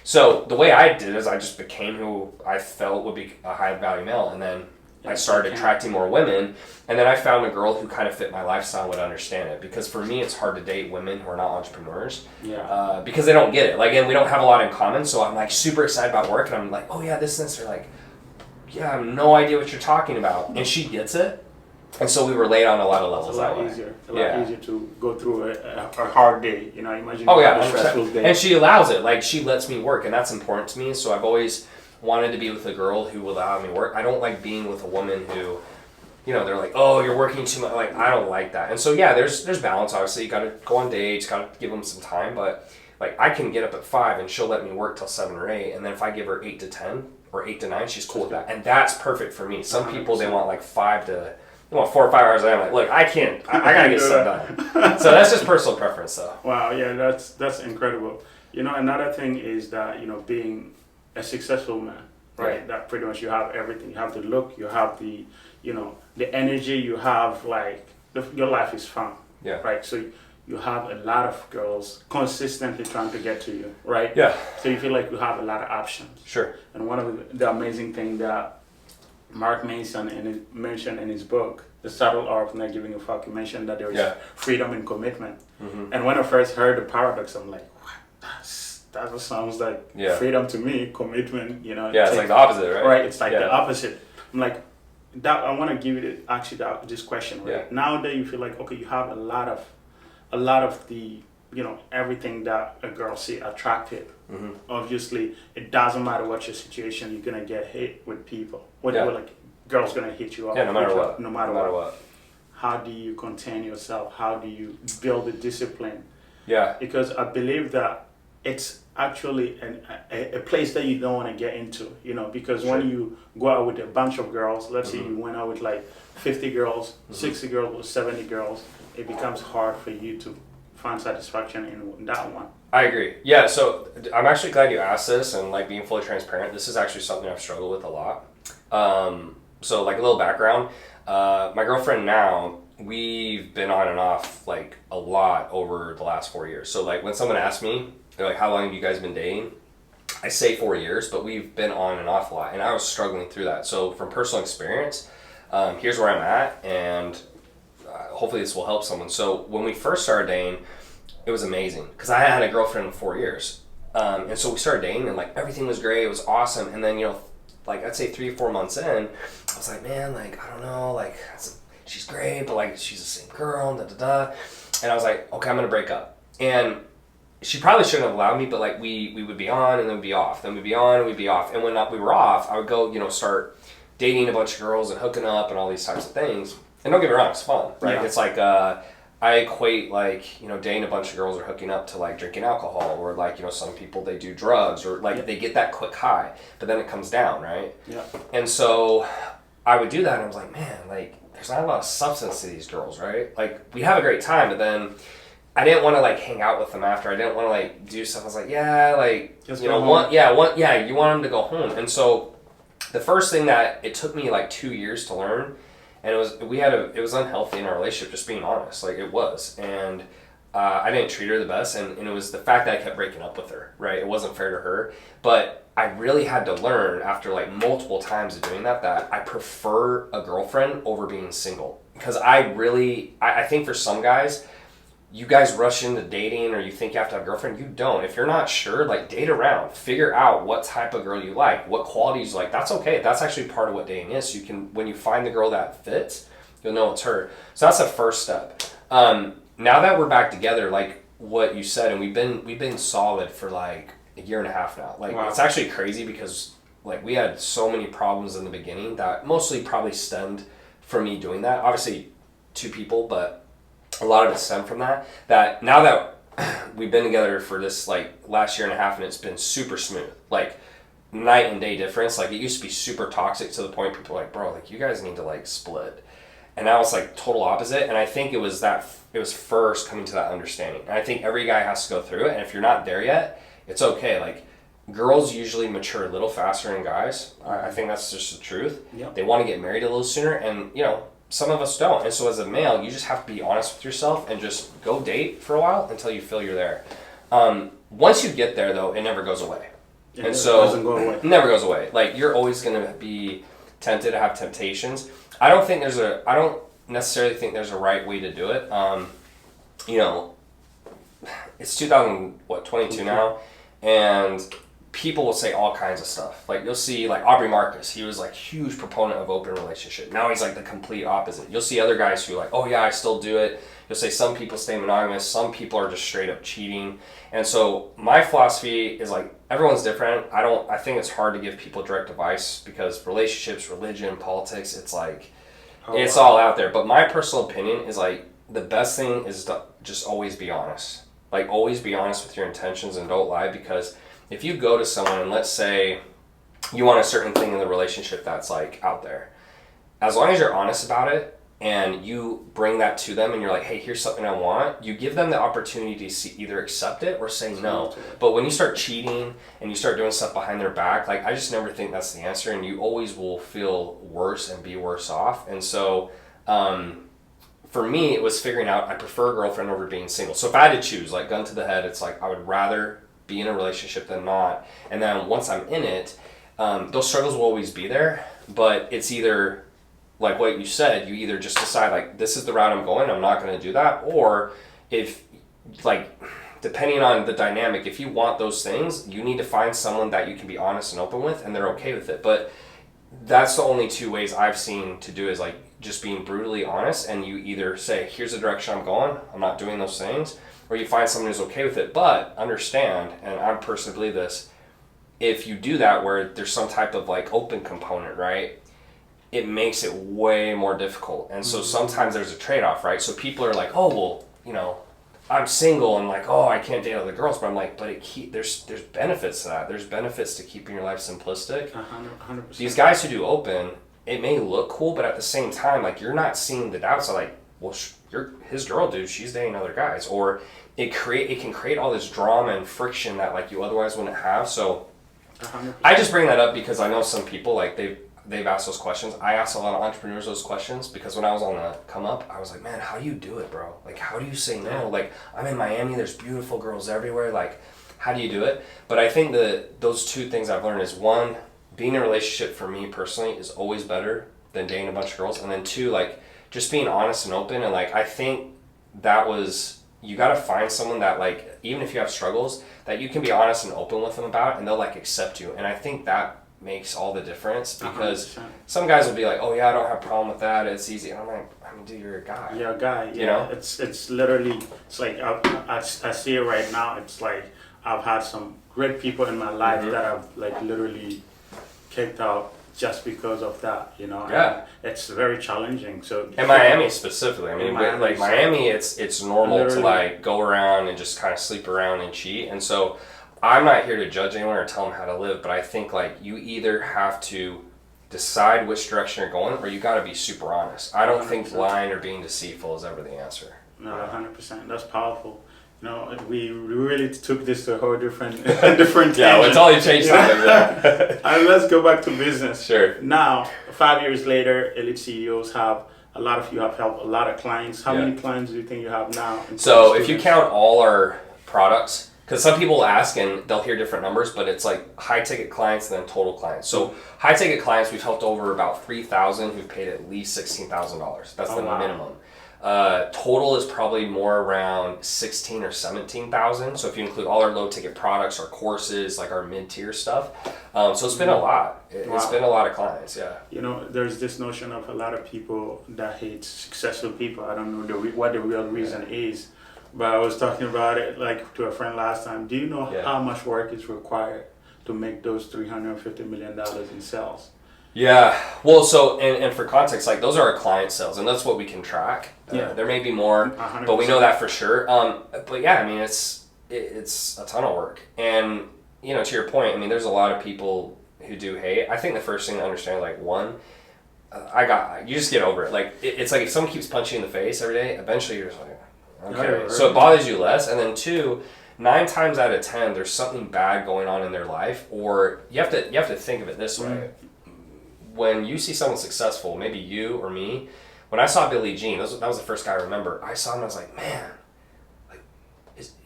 So the way I did is I just became who I felt would be a high value male, and then I started attracting more women, and then I found a girl who kind of fit my lifestyle and would understand it. Because for me, it's hard to date women who are not entrepreneurs, because they don't get it. Like, and we don't have a lot in common. So I'm like super excited about work, and I'm like, oh yeah, this and this. They're like, yeah, I have no idea what you're talking about, and she gets it. And so we relate on a lot of levels that way. It's a lot easier to go through a hard day. You know, imagine a stressful day. And she allows it. Like, she lets me work, and that's important to me. So I've always wanted to be with a girl who will allow me work. I don't like being with a woman who, you know, they're like, oh, you're working too much. Like, I don't like that. And so, yeah, there's balance. Obviously, you got to go on dates, got to give them some time. But, like, I can get up at 5 and she'll let me work till 7 or 8. And then if I give her 8 to 10 or 8 to 9, she's cool with that. And that's perfect for me. Some people, they want like 5 to, they want 4 or 5 hours. And I'm like, look, I can't. I got to get stuff done. So that's just personal preference, though. Wow, yeah, that's incredible. You know, another thing is that, you know, being a successful man, right? Yeah. That pretty much you have everything. You have the look, you have the, you know, the energy, you have like, your life is fun, right? So you have a lot of girls consistently trying to get to you, right? Yeah. So you feel like you have a lot of options. Sure. And one of the amazing things that Mark Manson mentioned in his book, The Subtle Art of Not Giving a Fuck, he mentioned that there is freedom in commitment. Mm-hmm. And when I first heard the paradox, I'm like, what? That sounds like freedom to me, commitment, you know. Yeah, it's like the opposite, right? Right, it's like the opposite. I'm like, that. I want to give you this question, right? Yeah. Now that you feel like, okay, you have a lot of the, you know, everything that a girl see attractive. Mm-hmm. Obviously, it doesn't matter what your situation, you're going to get hit with people. Like, girls going to hit you up. Yeah, no matter what. No matter what. How do you contain yourself? How do you build the discipline? Yeah. Because I believe that it's actually a place that you don't want to get into, you know, because when you go out with a bunch of girls, let's say you went out with like 50 girls, 60 girls, or 70 girls, it becomes hard for you to find satisfaction in that one. I agree. Yeah, so I'm actually glad you asked this, and like being fully transparent, this is actually something I've struggled with a lot. So like a little background, my girlfriend now, we've been on and off like a lot over the last 4 years. So like when someone asks me, they're like, how long have you guys been dating? I say 4 years, but we've been on and off a lot, and I was struggling through that. So from personal experience, here's where I'm at, and hopefully this will help someone. So when we first started dating, it was amazing because I had a girlfriend in 4 years. And so we started dating, and like everything was great. It was awesome. And then, you know, like I'd say 3 or 4 months in, I was like, man, like, I don't know, like she's great, but like she's the same girl, And I was like, okay, I'm going to break up. And she probably shouldn't have allowed me, but like we would be on and then we'd be off. Then we'd be on and we'd be off. And when we were off, I would go, you know, start dating a bunch of girls and hooking up and all these types of things. And don't get me wrong, it's fun, right? Yeah. It's like, I equate like, you know, dating a bunch of girls or hooking up to like drinking alcohol, or like, you know, some people, they do drugs, or like they get that quick high, but then it comes down, right? Yeah. And so I would do that, and I was like, man, like there's not a lot of substance to these girls, right? Like we have a great time, but then I didn't want to like hang out with them after. I didn't want to like do stuff. I was like, yeah, like just, you know, you want them to go home. And so the first thing that it took me like 2 years to learn, and it was unhealthy in our relationship, just being honest, like it was. And I didn't treat her the best, and it was the fact that I kept breaking up with her, right? It wasn't fair to her, but I really had to learn after like multiple times of doing that I prefer a girlfriend over being single. Because I think for some guys, you guys rush into dating, or you think you have to have a girlfriend. You don't. If you're not sure, like date around, figure out what type of girl you like, what qualities you like. That's okay. That's actually part of what dating is. So you can, when you find the girl that fits, you'll know it's her. So that's the first step. Now that we're back together, like what you said, and we've been solid for like a year and a half now. Like It's actually crazy because like we had so many problems in the beginning that mostly probably stemmed from me doing that. Obviously 2 people, but a lot of it stemmed from that now that we've been together for this like last year and a half, and it's been super smooth, like night and day difference. Like it used to be super toxic to the point people were like, bro, like you guys need to like split. And now it's like total opposite. And I think it was first coming to that understanding. And I think every guy has to go through it. And if you're not there yet, it's okay. Like girls usually mature a little faster than guys. I think that's just the truth. Yep. They want to get married a little sooner, and you know, some of us don't. And so as a male, you just have to be honest with yourself and just go date for a while until you feel you're there. Once you get there, though, it never goes away. And so it doesn't go away. It never goes away. Like, you're always going to be tempted to have temptations. I don't necessarily think there's a right way to do it. You know, it's 2022 now, and people will say all kinds of stuff. Like, you'll see, like, Aubrey Marcus, he was, like, huge proponent of open relationship. Now he's, like, the complete opposite. You'll see other guys who are like, oh, yeah, I still do it. You'll say some people stay monogamous, some people are just straight up cheating. And so my philosophy is, like, everyone's different. I think it's hard to give people direct advice because relationships, religion, politics, it's, like, it's all out there. But my personal opinion is, like, the best thing is to just always be honest. Like, always be honest with your intentions and don't lie, because if you go to someone and let's say you want a certain thing in the relationship that's, like, out there, as long as you're honest about it and you bring that to them and you're like, hey, here's something I want, you give them the opportunity to either accept it or say no. But when you start cheating and you start doing stuff behind their back, like, I just never think that's the answer, and you always will feel worse and be worse off. And so for me, it was figuring out I prefer a girlfriend over being single. So if I had to choose, like, gun to the head, it's like I would rather be in a relationship than not. And then once I'm in it, those struggles will always be there, but it's either, like what you said, you either just decide, like, this is the route I'm going, I'm not going to do that, or if, like, depending on the dynamic, if you want those things, you need to find someone that you can be honest and open with and they're okay with it. But that's the only two ways I've seen to do is, like, just being brutally honest, and you either say, here's the direction I'm going, I'm not doing those things, or you find someone who's okay with it. But understand, and I personally believe this, if you do that where there's some type of, like, open component, right, it makes it way more difficult. And so sometimes there's a trade-off, right? So people are like, oh, well, you know, I'm single and, like, oh, I can't date other girls. But I'm like, but there's benefits to that. There's benefits to keeping your life simplistic. 100%. These guys who do open, it may look cool, but at the same time, like, you're not seeing the downside. Like, well, his girl, dude, she's dating other guys. Or it can create all this drama and friction that, like, you otherwise wouldn't have. So 100%. I just bring that up because I know some people, like, they've asked those questions. I asked a lot of entrepreneurs those questions because when I was on the come up, I was like, man, how do you do it, bro? Like, how do you say no? Like, I'm in Miami, there's beautiful girls everywhere. Like, how do you do it? But I think those two things I've learned is, one, being in a relationship for me personally is always better than dating a bunch of girls. And then two, like, just being honest and open. And, like, I think you got to find someone that, like, even if you have struggles, that you can be honest and open with them about, and they'll, like, accept you. And I think that makes all the difference, because 100%. Some guys will be like, oh yeah, I don't have a problem with that, it's easy. And I'm like, I mean, dude, you're a guy. You're a guy, yeah. You know? It's literally, it's like, I see it right now. It's like, I've had some great people in my life that I've, like, literally kicked out just because of that, you know. Yeah. And it's very challenging. So in Miami specifically, I mean, Miami, it's normal literally to, like, go around and just kind of sleep around and cheat. And so I'm not here to judge anyone or tell them how to live, but I think, like, you either have to decide which direction you're going, or you got to be super honest. I don't 100%. Think lying or being deceitful is ever the answer. No, 100%. That's powerful. You know, we really took this to a whole different tangent. Yeah, it's only changed something. Yeah. And let's go back to business. Sure. Now, 5 years later, Elite CEOs have helped a lot of clients. How many clients do you think you have now? So if you count all our products, because some people ask and they'll hear different numbers, but it's like high ticket clients and then total clients. So high ticket clients, we've helped over about 3,000 who've paid at least $16,000. That's the minimum. Total is probably more around 16 or 17,000. So if you include all our low ticket products, our courses, like our mid tier stuff, so it's been a lot. It's been a lot of clients. Yeah. You know, there's this notion of a lot of people that hate successful people. I don't know what the real reason is, but I was talking about it, like, to a friend last time. Do you know how much work is required to make those $350 million in sales? Yeah. Well, so, and for context, like, those are our client sales, and that's what we can track. There may be more, 100%. But we know that for sure. But yeah, I mean, it's a ton of work. And, you know, to your point, I mean, there's a lot of people who do hate. I think the first thing to understand, like, one, you just get over it. Like, it's like if someone keeps punching you in the face every day, eventually you're just like, okay. So it bothers you less. And then two, 9 times out of 10, there's something bad going on in their life, or you have to think of it this way. When you see someone successful, maybe you or me, when I saw Billie Jean, that was the first guy I remember. I saw him and I was like, man, like,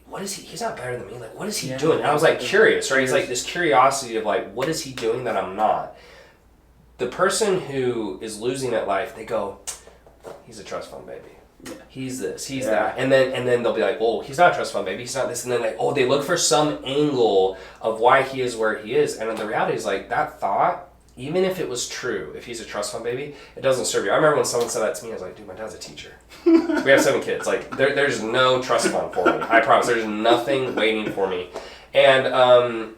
what is he? He's not better than me. Like, what is he doing? And I was like curious, right? It's like this curiosity of like, what is he doing that I'm not? The person who is losing at life, they go, he's a trust fund baby. Yeah. He's this, he's that. And then they'll be like, well, he's not a trust fund baby, he's not this. And then like, oh, they look for some angle of why he is where he is. And the reality is like that thought, even if it was true, if he's a trust fund baby, it doesn't serve you. I remember when someone said that to me, I was like, dude, my dad's a teacher. We have 7 kids. Like, there's no trust fund for me. I promise. There's nothing waiting for me. And,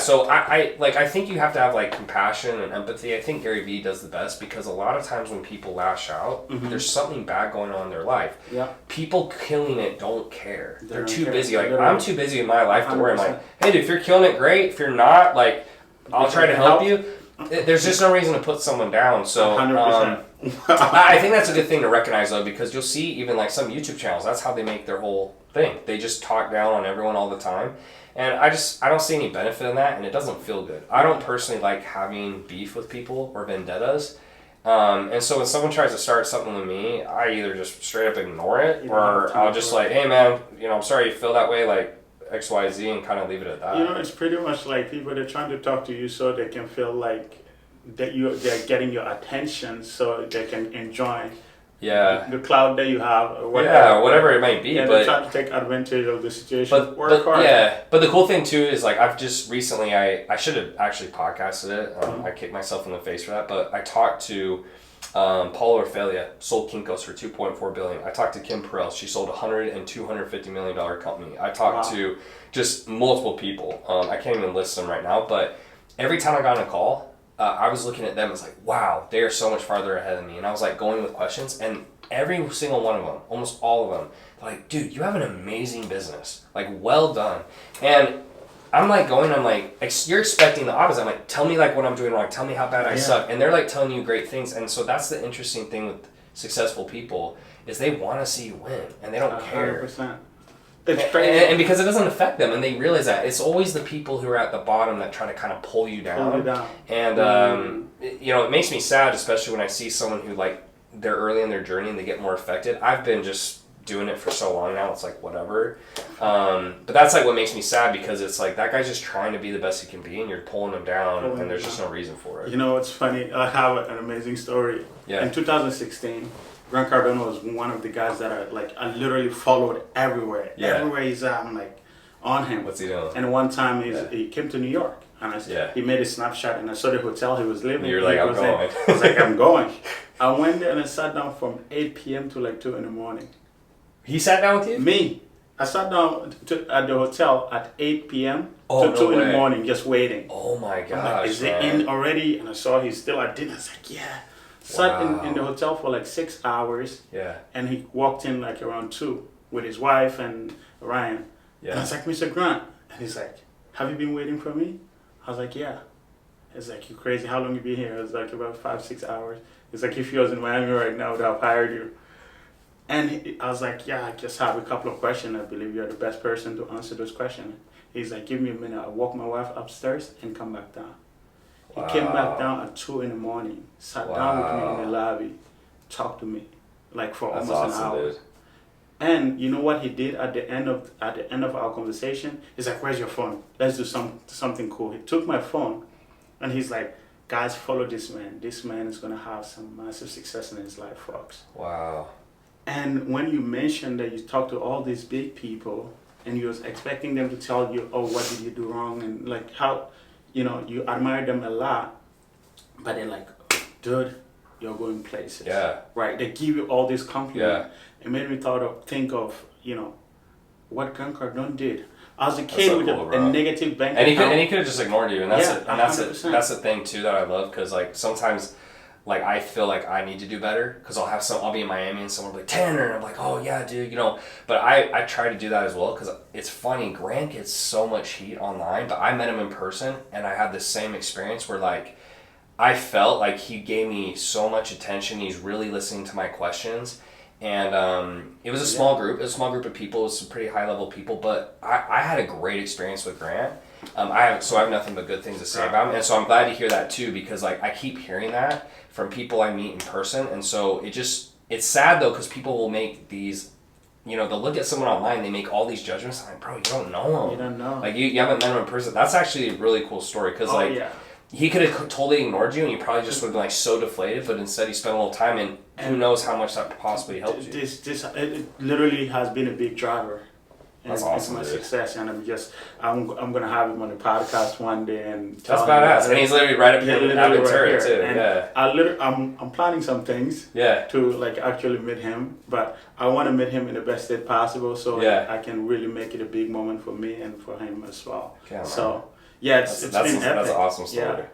so I think you have to have like compassion and empathy. I think Gary Vee does the best because a lot of times when people lash out, there's something bad going on in their life. Yeah. People killing it don't care. They're too busy. Like, I'm too busy in my life to worry. I'm like, hey, dude, if you're killing it, great. If you're not, like, I'll try to help you. There's just no reason to put someone down. So I think that's a good thing to recognize though, because you'll see even like some YouTube channels, that's how they make their whole thing. They just talk down on everyone all the time. And I don't see any benefit in that, and it doesn't feel good. I don't personally like having beef with people or vendettas. And so when someone tries to start something with me, I either just straight up ignore it, or I'll just like, hey man, I'm sorry you feel that way, like XYZ, and kind of leave it at that. It's pretty much like people, they're trying to talk to you so they can feel like that they're getting your attention so they can enjoy the cloud that you have, or whatever it might be. Yeah, but they're trying to take advantage of the situation. Work hard. Yeah, but the cool thing too is like I've just recently, I should have actually podcasted it. I kicked myself in the face for that, but I talked to Paula Orfalea, sold Kinko's for $2.4 billion. I talked to Kim Perel. She sold $100 and $250 million company. I talked to just multiple people. I can't even list them right now, but every time I got on a call, I was looking at them and was like, wow, they are so much farther ahead than me. And I was like going with questions, and every single one of them, almost all of them, they're like, dude, you have an amazing business. Like, well done. And I'm like you're expecting the opposite. I'm like, tell me like what I'm doing wrong. Tell me how bad I suck. And they're like telling you great things. And so that's the interesting thing with successful people is they want to see you win, and they don't care. 100%. It's crazy. And because it doesn't affect them, and they realize that it's always the people who are at the bottom that try to kind of pull you down. And it makes me sad, especially when I see someone who like they're early in their journey and they get more affected. I've been just doing it for so long now, it's like whatever. But that's like what makes me sad, because it's like that guy's just trying to be the best he can be, and you're pulling him down, and there's just no reason for it. It's funny. I have an amazing story. Yeah. In 2016. Grant Cardone was one of the guys that I literally followed everywhere. Yeah. Everywhere he's at, I'm like on him. What's he doing? And one time he came to New York, and he made a snapshot, and I saw the hotel he was living in. You're like, I'm going. I was like, I'm going. I went there and I sat down from 8 p.m. to like 2 in the morning. He sat down with you? Me. I sat down at the hotel at 8 p.m. to 2 in the morning, just waiting. Oh my gosh. I'm like, is it in already? And I saw he's still at dinner. I was like, yeah. Sat in the hotel for like 6 hours. Yeah. And he walked in like around 2 with his wife and Ryan. Yeah. And I was like, Mr. Grant. And he's like, have you been waiting for me? I was like, yeah. He's like, you crazy? How long you been here? I was like, about 5-6 hours. He's like, if you was in Miami right now, I would have hired you. And I was like, yeah, I just have a couple of questions. I believe you're the best person to answer those questions. He's like, give me a minute. I'll walk my wife upstairs and come back down. He came back down at 2 in the morning, sat down with me in the lobby, talked to me, like for almost an hour. Dude. And you know what he did at the end of our conversation? He's like, "Where's your phone? Let's do something cool." He took my phone, and he's like, "Guys, follow this man. This man is gonna have some massive success in his life, folks." Wow. And when you mentioned that you talked to all these big people, and you was expecting them to tell you, "Oh, what did you do wrong?" and like how. You admire them a lot, but they're like, dude, you're going places. Yeah. Right? They give you all this compliment. Yeah. It made me think of, what Grant Cardone did. I was a kid with a negative bank account. And he could have just ignored you. And that's the thing too that I love, because like sometimes like I feel like I need to do better, because I'll be in Miami and someone will be like, Tanner, and I'm like, oh yeah, dude, but I try to do that as well, because it's funny, Grant gets so much heat online, but I met him in person and I had the same experience where like I felt like he gave me so much attention. He's really listening to my questions, and it was a small group. It was a small group of people. It was some pretty high level people, but I had a great experience with Grant. I have nothing but good things to say about him, and so I'm glad to hear that too, because like I keep hearing that from people I meet in person, and so it's sad though, because people will make these they'll look at someone online, they make all these judgments. I'm like, bro, you don't know him. You don't know. Like, you haven't met him in person. That's actually a really cool story because, he could have totally ignored you and you probably just would have been, like, so deflated, but instead he spent a little time, and who knows how much that possibly helped you. It literally has been a big driver. That's awesome, my dude. Success, and I'm gonna have him on the podcast one day and that's badass. And he's literally right up here in Aventura too. And I'm planning some things. Yeah. To like actually meet him, but I want to meet him in the best state possible, so I can really make it a big moment for me and for him as well. Yeah, so it's been epic. That's an awesome story.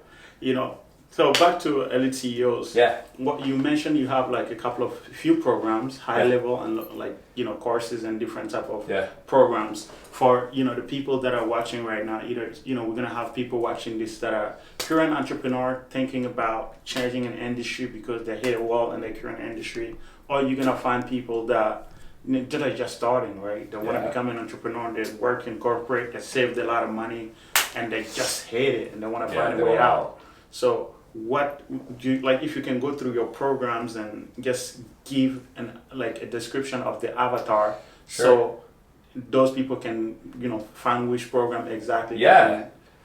Yeah. So back to Elite CEOs. Yeah. What you mentioned, you have like a few programs, high level and like courses and different type of programs for the people that are watching right now. Either we're gonna have people watching this that are current entrepreneur thinking about changing an industry because they hit a wall in their current industry, or you're gonna find people that are just starting, right? They want to become an entrepreneur. They work in corporate, they saved a lot of money, and they just hate it and they want to find a way out. So what do you like? If you can go through your programs and just give a description of the avatar, so those people can find which program exactly.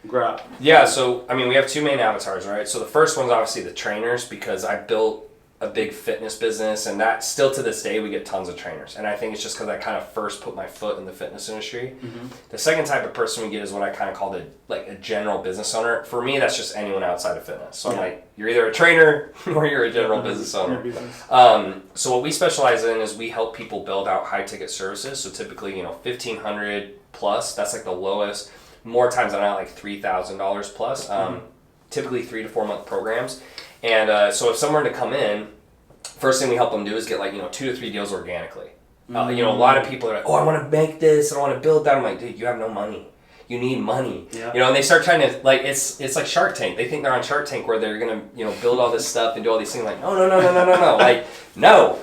Grab. Yeah. So I mean, we have two main avatars, right? So the first one's obviously the trainers, because I built a big fitness business, and that still to this day we get tons of trainers, and I think it's just because I kind of first put my foot in the fitness industry. Mm-hmm. The second type of person we get is what I kind of call a general business owner. For me, that's just anyone outside of fitness. So I'm like, you're either a trainer or you're a general business owner. So what we specialize in is we help people build out high ticket services. So typically, $1,500 plus. That's like the lowest. More times than not, like $3,000 plus. Typically 3 to 4 month programs. And so if someone were to come in, first thing we help them do is get 2 to 3 deals organically. A lot of people are like, oh, I want to make this, I want to build that. I'm like, dude, you have no money. You need money. Yeah. And they start trying to, it's like Shark Tank. They think they're on Shark Tank where they're going to, build all this stuff and do all these things. Like, no. No.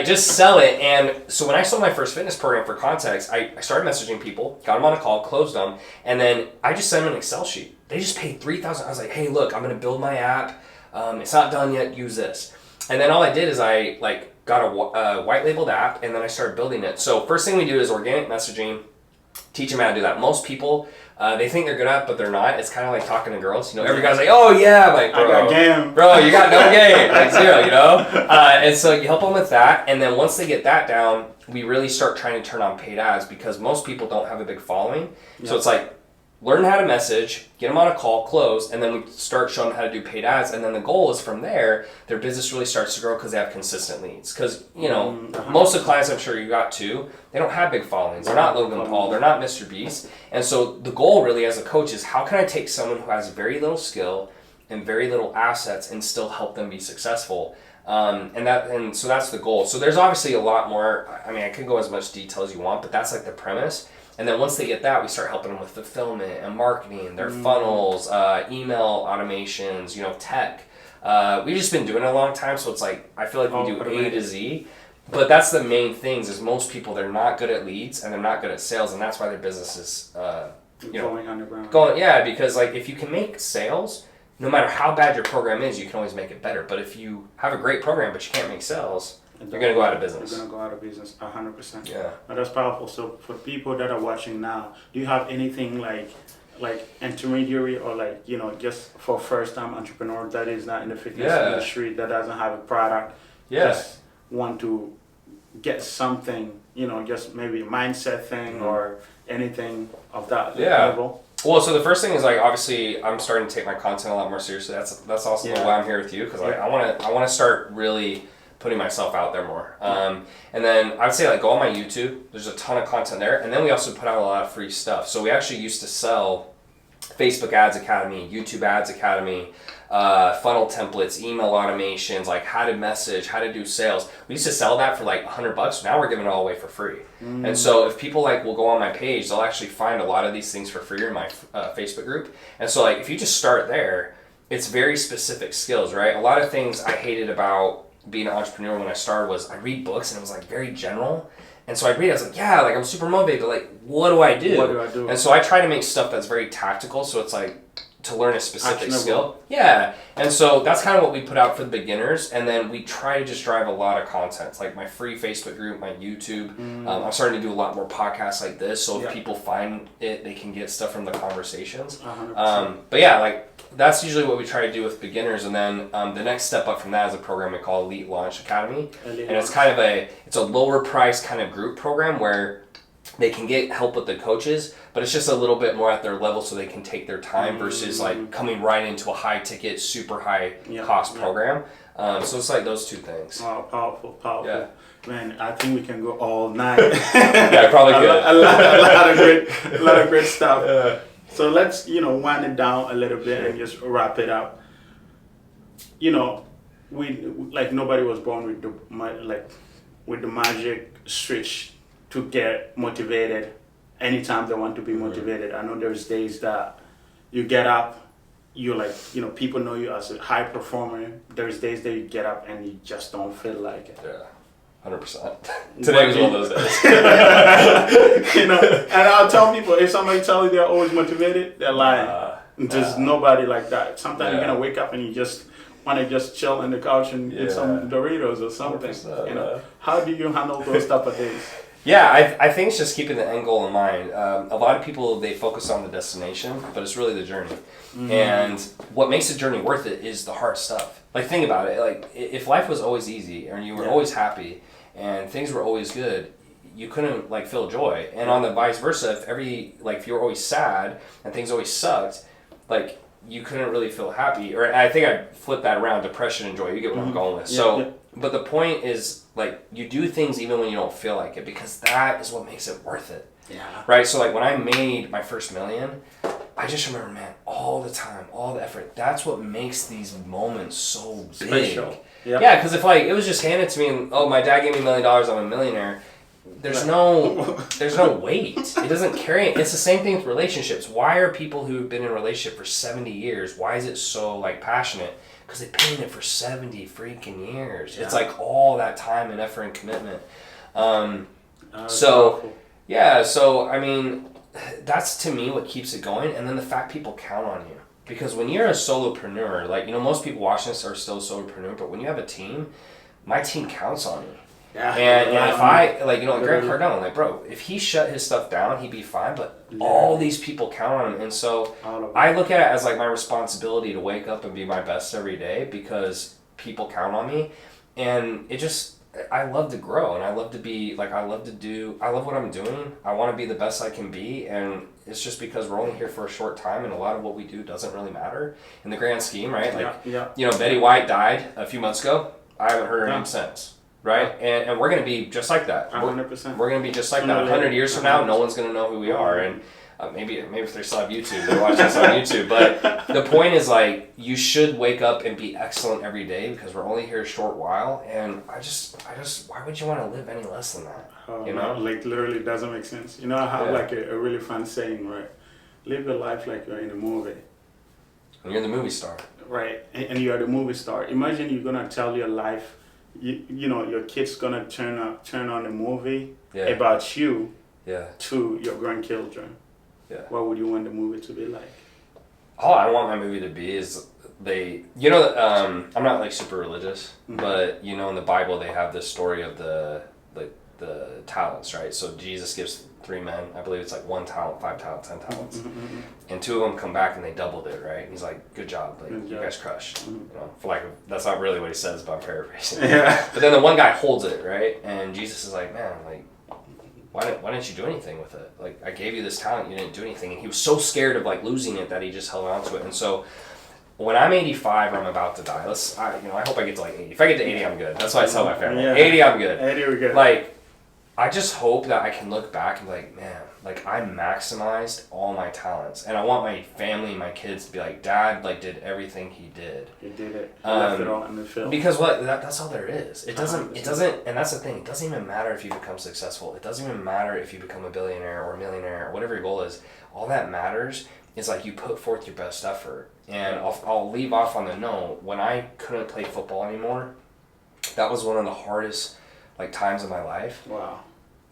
Just sell it. And so when I sold my first fitness program, for context, I started messaging people, got them on a call, closed them, and then I just sent them an Excel sheet. They just paid $3,000. I was like, hey, look, I'm going to build my app. It's not done yet, use this. And then all I did is I got a white labeled app, and then I started building it. So first thing we do is organic messaging, teach them how to do that. Most people, they think they're good at it, but they're not. It's kind of like talking to girls. Every guy's like, oh yeah, I'm like, bro, I got game. Bro, you got no game, like zero, And so you help them with that, and then once they get that down, we really start trying to turn on paid ads, because most people don't have a big following. Yep. So it's like, learn how to message, get them on a call, close, and then we start showing them how to do paid ads. And then the goal is from there, their business really starts to grow because they have consistent leads. Because, most of the clients I'm sure you got too, they don't have big followings. They're not Logan Paul. They're not Mr. Beast. And so the goal really as a coach is, how can I take someone who has very little skill and very little assets and still help them be successful? And so that's the goal. So there's obviously a lot more. I mean, I could go as much detail as you want, but that's like the premise. And then once they get that, we start helping them with fulfillment and marketing, their funnels, email automations, tech. We've just been doing it a long time, so it's like, I feel like we do A to Z. But that's the main things, is most people, they're not good at leads and they're not good at sales, and that's why their business is going underground. Because if you can make sales, no matter how bad your program is, you can always make it better. But if you have a great program but you can't make sales, you're going to go out of business. You're going to go out of business, 100%. Yeah. And that's powerful. So for people that are watching now, do you have anything like intermediary or just for first-time entrepreneur that is not in the fitness industry, that doesn't have a product, just want to get something, just maybe a mindset thing or anything of that level? Well, so the first thing is obviously I'm starting to take my content a lot more seriously. That's also why I'm here with you, because I want to start really putting myself out there more. And then I would say go on my YouTube. There's a ton of content there. And then we also put out a lot of free stuff. So we actually used to sell Facebook Ads Academy, YouTube Ads Academy, funnel templates, email automations, how to message, how to do sales. We used to sell that for $100. Now we're giving it all away for free. And so if people will go on my page, they'll actually find a lot of these things for free in my Facebook group. And so if you just start there, it's very specific skills, right? A lot of things I hated about being an entrepreneur when I started was I read books and it was very general. And so I'd read it, I was I'm super motivated, but what do I do? What do I do? And so I try to make stuff that's very tactical. So it's to learn a specific Actionable. skill. Yeah. And so that's kind of what we put out for the beginners. And then we try to just drive a lot of content. It's like my free Facebook group, my YouTube. I'm starting to do a lot more podcasts like this. So if people find it, they can get stuff from the conversations. But yeah, like that's usually what we try to do with beginners. And then the next step up from that is a program we call Elite Launch Academy. It's kind of it's a lower price kind of group program where they can get help with the coaches, but it's just a little bit more at their level so they can take their time versus like coming right into a high ticket, super high cost program. So it's like those two things. Wow, powerful. Yeah. Man, I think we can go all night. Yeah, probably good. a lot of great stuff. Yeah. So let's, wind it down a little bit and just wrap it up. We like nobody was born with the magic switch to get motivated anytime they want to be motivated. I know there's days that you get up, you're like, people know you as a high performer. There's days that you get up and you just don't feel like it. Yeah. 100%. Today was one of those days. And I'll tell people, if somebody tells you they're always motivated, they're lying. There's nobody like that. Sometimes you're gonna wake up and you just want to just chill on the couch and eat some Doritos or something. How do you handle those type of days? Yeah, I think it's just keeping the end goal in mind. A lot of people, they focus on the destination, but it's really the journey. And what makes the journey worth it is the hard stuff. Like, think about it. Like, if life was always easy and you were always happy and things were always good, you couldn't, like, feel joy. And on the vice versa, if you were always sad and things always sucked, like, you couldn't really feel happy. Or I think I'd flip that around, depression and joy. You get what I'm going with. But the point is, like, you do things even when you don't feel like it, because that is what makes it worth it. Yeah. Right? So, like, when I made my first million, I just remember, man, all the time, all the effort. That's what makes these moments so big. Special. Yep. Yeah, because if, like, it was just handed to me and, oh, my dad gave me $1 million, I'm a millionaire, there's no weight. It doesn't carry it. It's the same thing with relationships. Why are people who've been in a relationship for 70 years, why is it so, like, passionate? Because they've been in it for 70 freaking years. Yeah. It's like all that time and effort and commitment. So I mean, that's to me what keeps it going. And then the fact people count on you. Because when you're a solopreneur, like, most people watching this are still solopreneur, but when you have a team, my team counts on you. Yeah. And if I, like, Grant Cardone, like, bro, if he shut his stuff down, he'd be fine, but all these people count on him. And so I look at it as, like, my responsibility to wake up and be my best every day because people count on me. And it just, I love to grow and I love to be, like, I love what I'm doing. I want to be the best I can be. And it's just because we're only here for a short time and a lot of what we do doesn't really matter in the grand scheme, right? Like, Betty White died a few months ago. I haven't heard her name since. Right? And we're going to be just like that. 100%. We're going to be just like that. 100 years from now, no one's going to know who we are. And maybe if they still have YouTube, they're watching us on YouTube. But the point is, like, you should wake up and be excellent every day because we're only here a short while. And I just, why would you want to live any less than that? Like, literally doesn't make sense. I have like a really fun saying, right? Live your life like you're in a movie. And you're the movie star. Right. And you're the movie star. Imagine you're going to tell your life. Your kid's gonna turn on a movie about you to your grandchildren. Yeah. What would you want the movie to be like? All I want my movie to be is I'm not, like, super religious, but in the Bible they have this story of the talents, right? So Jesus gives 3 men, I believe it's like 1 talent, 5 talents, 10 talents, and 2 of them come back and they doubled it, right? And he's like, "Good job, like, you guys crushed." That's not really what he says, but I'm paraphrasing. Yeah. But then the one guy holds it, right? And Jesus is like, "Man, like, why didn't you do anything with it? Like, I gave you this talent, you didn't do anything." And he was so scared of, like, losing it that he just held on to it. And so when I'm 85 or I'm about to die, I hope I get to, like, 80. If I get to 80, I'm good. That's what I tell my family. 80, I'm good. 80, we're good. Like, I just hope that I can look back and be like, man, like, I maximized all my talents. And I want my family and my kids to be like, Dad, like, did everything he did. He did it. He left it all in the film. Because that's all there is. It doesn't, and that's the thing. It doesn't even matter if you become successful. It doesn't even matter if you become a billionaire or a millionaire or whatever your goal is. All that matters is, like, you put forth your best effort. And I'll leave off on the note. When I couldn't play football anymore, that was one of the hardest, like, times of my life. Wow.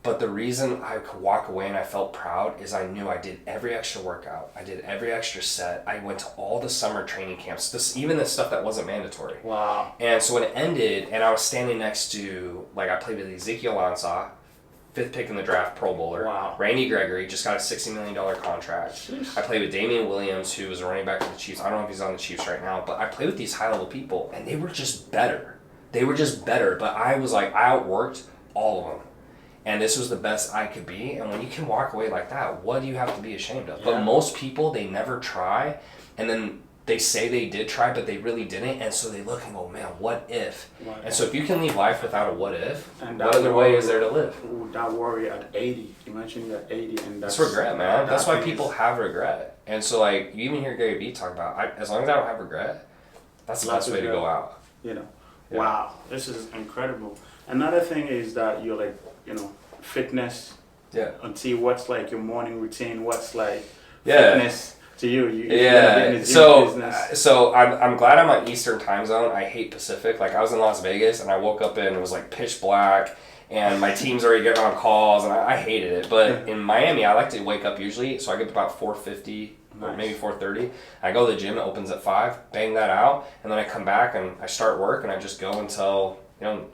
But the reason I could walk away and I felt proud is I knew I did every extra workout. I did every extra set. I went to all the summer training camps, even the stuff that wasn't mandatory. Wow. And so when it ended, and I was standing next to, like, I played with Ezekiel Ansah, 5th pick in the draft, Pro Bowler. Wow. Randy Gregory just got a $60 million contract. Jeez. I played with Damian Williams, who was a running back for the Chiefs. I don't know if he's on the Chiefs right now, but I played with these high-level people, and they were just better. But I was like, I outworked all of them. And this was the best I could be. And when you can walk away like that, what do you have to be ashamed of? Yeah. But most people, they never try. And then they say they did try, but they really didn't. And so they look and go, man, what if? Right. And so if you can leave life without a what if, and what other way is there to live? That worry at 80. You mentioned you're at 80. And that's regret, man. That's why people have regret. And so, like, you even hear Gary Vee talk about, as long as I don't have regret, that's the best way to go out. You know, yeah. Wow, this is incredible. Another thing is that you're like, fitness. Yeah. And see what's like your morning routine. What's like fitness to you. So I'm glad I'm on Eastern time zone. I hate Pacific. Like I was in Las Vegas and I woke up and it was like pitch black and my team's already getting on calls and I hated it. But in Miami, I like to wake up usually. So I get about 4:50 or maybe 4:30. I go to the gym. It opens at 5. Bang that out, and then I come back and I start work and I just go until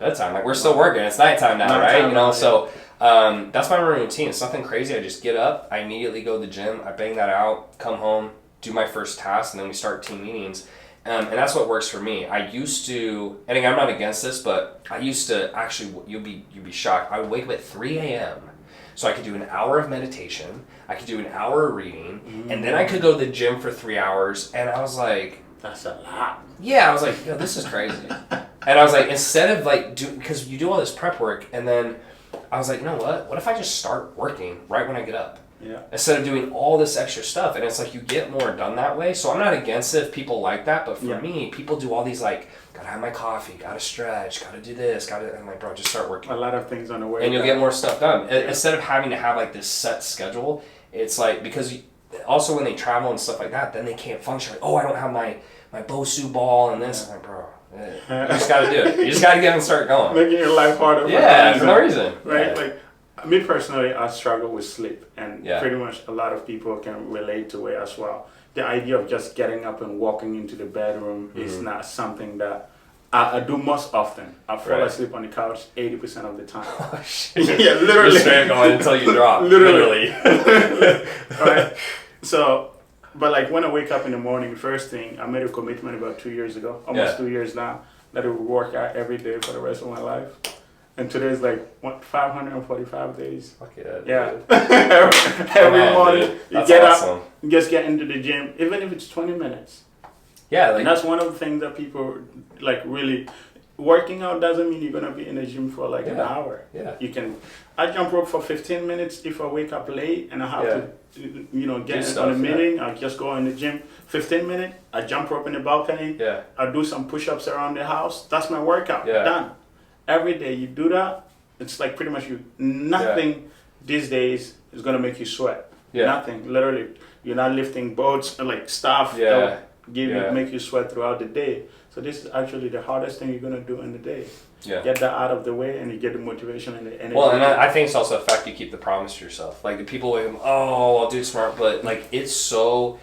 bedtime. Like we're still working. It's nighttime now, right? So that's my routine. It's nothing crazy. I just get up. I immediately go to the gym. I bang that out. Come home. Do my first task, and then we start team meetings. And that's what works for me. I used to, and again, I'm not against this, but I used to actually. You'd be shocked. I would wake up at 3 a.m. so I could do an hour of meditation. I could do an hour of reading, and then I could go to the gym for 3 hours. And I was like, that's a lot. Yeah, I was like, this is crazy. And I was like, instead of like because you do all this prep work, and then I was like, you know what? What if I just start working right when I get up? Yeah. Instead of doing all this extra stuff, and it's like you get more done that way. So I'm not against it if people like that, but for me, people do all these like, gotta have my coffee, gotta stretch, gotta do this, and I'm like, bro, just start working. A lot of things on the way. And you'll get more stuff done. Instead of having to have like this set schedule, it's like, because also when they travel and stuff like that, then they can't function. Like, I don't have my Bosu ball and this. I'm like, bro, you just gotta do it. You just gotta get and start going. Making your life harder. For no reason. Right? Yeah. Like, me personally, I struggle with sleep, and pretty much a lot of people can relate to it as well. The idea of just getting up and walking into the bedroom is not something that I do most often. I fall asleep on the couch 80% of the time. Oh, shit. Yeah, literally. You're straight going until you drop. Literally. Right? So, but like when I wake up in the morning, first thing, I made a commitment about 2 years ago, almost 2 years now, that I would work out every day for the rest of my life. And today's like 545 days. Fuck yeah. Yeah. Every morning you get up, you just get into the gym, even if it's 20 minutes. Yeah, and that's one of the things that people like really. Working out doesn't mean you're gonna be in the gym for like an hour. Yeah. I jump rope for 15 minutes if I wake up late and I have to, get on a meeting. I just go in the gym 15 minutes. I jump rope in the balcony. Yeah. I do some push-ups around the house. That's my workout. Yeah. Done. Every day you do that. It's like pretty much nothing these days is gonna make you sweat. Yeah. Nothing. Literally, you're not lifting boats or like stuff that make you sweat throughout the day. So this is actually the hardest thing you're gonna do in the day. Yeah. Get that out of the way, and you get the motivation and the energy. Well, and I think it's also the fact you keep the promise to yourself. Like the people with, I'll do smart, but like it's so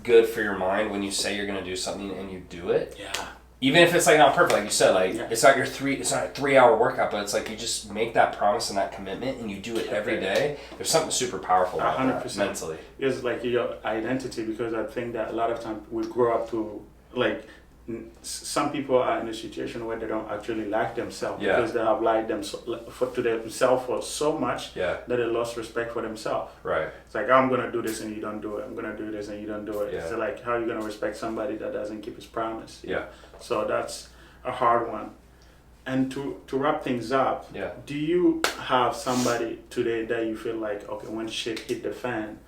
good for your mind when you say you're gonna do something and you do it. Yeah. Even if it's like not perfect, like you said, like it's not a 3-hour workout, but it's like you just make that promise and that commitment, and you do it every day. There's something super powerful about 100%. That mentally. It's like your identity, because I think that a lot of times we grow up to like. Some people are in a situation where they don't actually like themselves because they have lied to themselves for so much that they lost respect for themselves. Right. It's like, I'm going to do this and you don't do it. I'm going to do this and you don't do it. Yeah. So like, how are you going to respect somebody that doesn't keep his promise? Yeah. So that's a hard one. And to wrap things up, do you have somebody today that you feel like, okay, when shit hit the fan,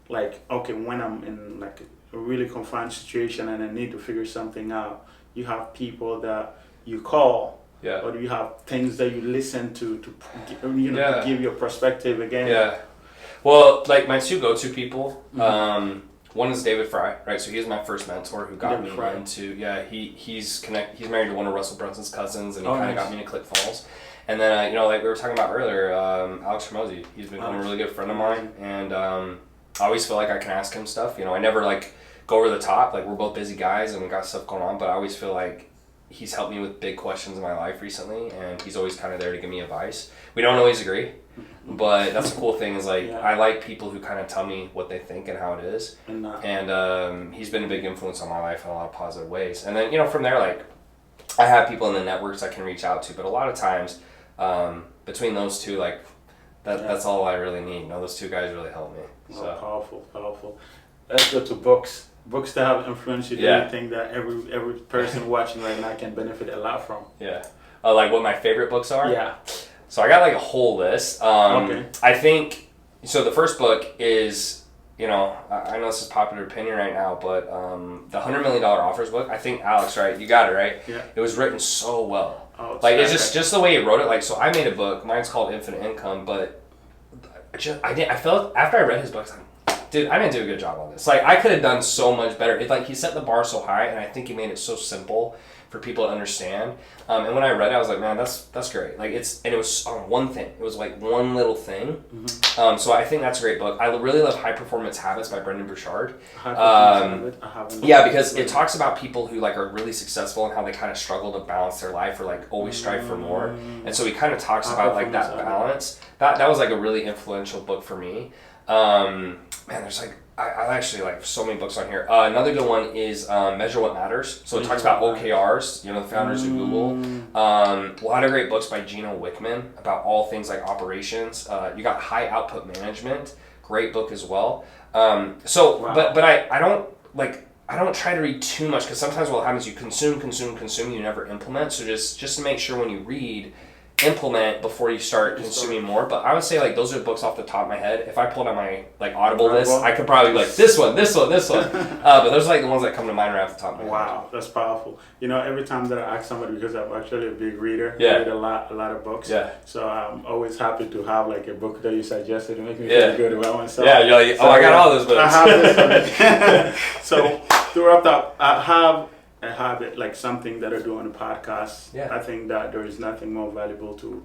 like, okay, when I'm in like a really confined situation and I need to figure something out, you have people that you call, or do you have things that you listen to give your perspective again? Yeah. Well, like my two go-to people, One is David Fry, right? So he's my first mentor who got David me Fry. into, he's married to one of Russell Brunson's cousins, and he kind of nice. got me to ClickFunnels. And then, like we were talking about earlier, Alex Mohamadi, he's become a really good friend of mine, and I always feel like I can ask him stuff. I never like go over the top. Like, we're both busy guys and we got stuff going on, but I always feel like he's helped me with big questions in my life recently, and he's always kind of there to give me advice. We don't always agree, but that's the cool thing is like I like people who kind of tell me what they think and how it is, and he's been a big influence on my life in a lot of positive ways. And then from there, like, I have people in the networks I can reach out to, but a lot of times between those two, like that's all I really need. Those two guys really help me. So Powerful. Let's go to books. Books that have influenced you. Do you think that every person watching right now can benefit a lot from? Yeah. Like what my favorite books are? Yeah. So I got like a whole list. Okay. I think, so the first book is, I know this is popular opinion right now, but the $100 Million Offers book, I think, Alex, right? You got it, right? Yeah. It was written so well. Oh, it's just the way he wrote it. Like, so I made a book, mine's called Infinite Income, but I felt after I read his book, dude, I didn't do a good job on this. Like, I could have done so much better. He set the bar so high, and I think he made it so simple for people to understand. And when I read it, I was like, man, that's great. Like, it was on one thing. It was like one little thing. Mm-hmm. So I think that's a great book. I really love High Performance Habits by Brendon Burchard. Because it talks about people who like are really successful and how they kind of struggle to balance their life or like always strive for more. And so he kind of talks about like that balance. That was like a really influential book for me. Man, there's like I actually like so many books on here. Another good one is Measure What Matters. So it talks about OKRs, the founders of Google. A lot of great books by Gino Wickman about all things like operations. You got High Output Management, great book as well. But I don't try to read too much, because sometimes what happens, you consume, you never implement. So just to make sure when you read, implement before you start consuming more. But I would say like those are books off the top of my head. If I pulled out my like Audible list, I could probably be like this one. But those are like the ones that come to mind right off the top of my head. Wow, that's powerful. Every time that I ask somebody, because I'm actually a big reader, I read a lot of books. Yeah. So I'm always happy to have like a book that you suggested to make me feel good about myself. Yeah, you're like, I got all those books. I have this. So to wrap up, I have a habit, like something that I do on the podcast. Yeah. I think that there is nothing more valuable to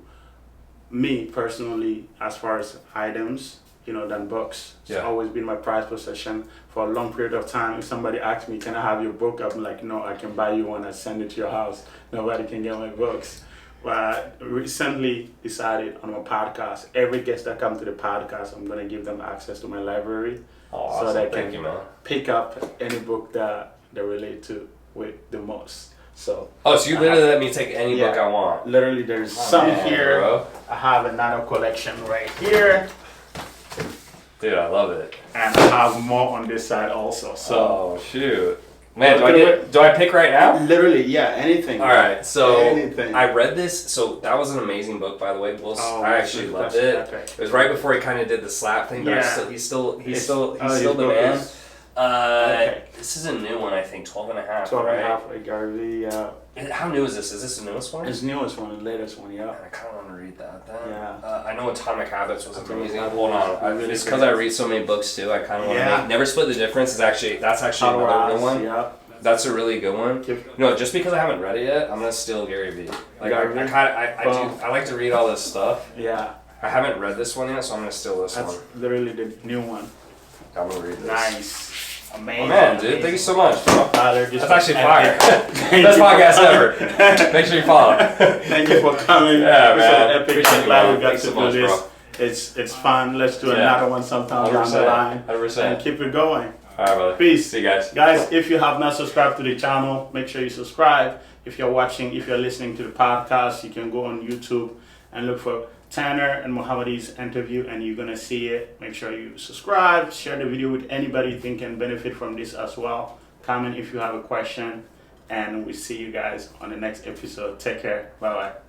me personally as far as items, than books. It's always been my prized possession for a long period of time. If somebody asks me, can I have your book? I'm like, no, I can buy you one and send it to your house. Nobody can get my books. But I recently decided on my podcast, every guest that comes to the podcast, I'm going to give them access to my library. Awesome. So they can pick up any book that they relate to with the most. So you literally let me take any book I want. Literally, there's some here. Bro. I have another collection right here. Dude, I love it. And I have more on this side also. So shoot. Man, do I pick right now? Literally, anything. All right, so anything. I read this. So that was an amazing book, by the way. I actually loved it. Epic. It was right before he kind of did the slap thing, but he's still the man. This is a new one, I think, 12 and a half. 12 and a half, like Garvey, How new is this? Is this the newest one? It's the newest one, the latest one, yeah. I kind of want to read that then. Yeah. I know Atomic Habits was amazing. Hold on. It's because I read so many books too. I kind of want to Never Split the Difference. That's actually another good one. Yeah. That's a really good one. Just because I haven't read it yet, I'm gonna steal Gary Vee. Like I like to read all this stuff. Yeah. I haven't read this one yet, so I'm gonna steal this one. That's literally the new one. I'm gonna read this. Nice. Amazing. Oh man, dude, thank you so much, bro. That's actually fire. Best podcast ever. Make sure you follow. Thank you for coming. Yeah, man. Epic. I'm glad we got to do this. It's fun. Let's do another one sometime down the line. 100%. And keep it going. All right, brother. Peace. See you guys. Guys, if you have not subscribed to the channel, make sure you subscribe. If you're listening to the podcast, you can go on YouTube and look for Tanner and Mohamadi's interview, and you're gonna see it. Make sure you subscribe, share the video with anybody you think can benefit from this as well. Comment if you have a question, and we'll see you guys on the next episode. Take care. Bye bye.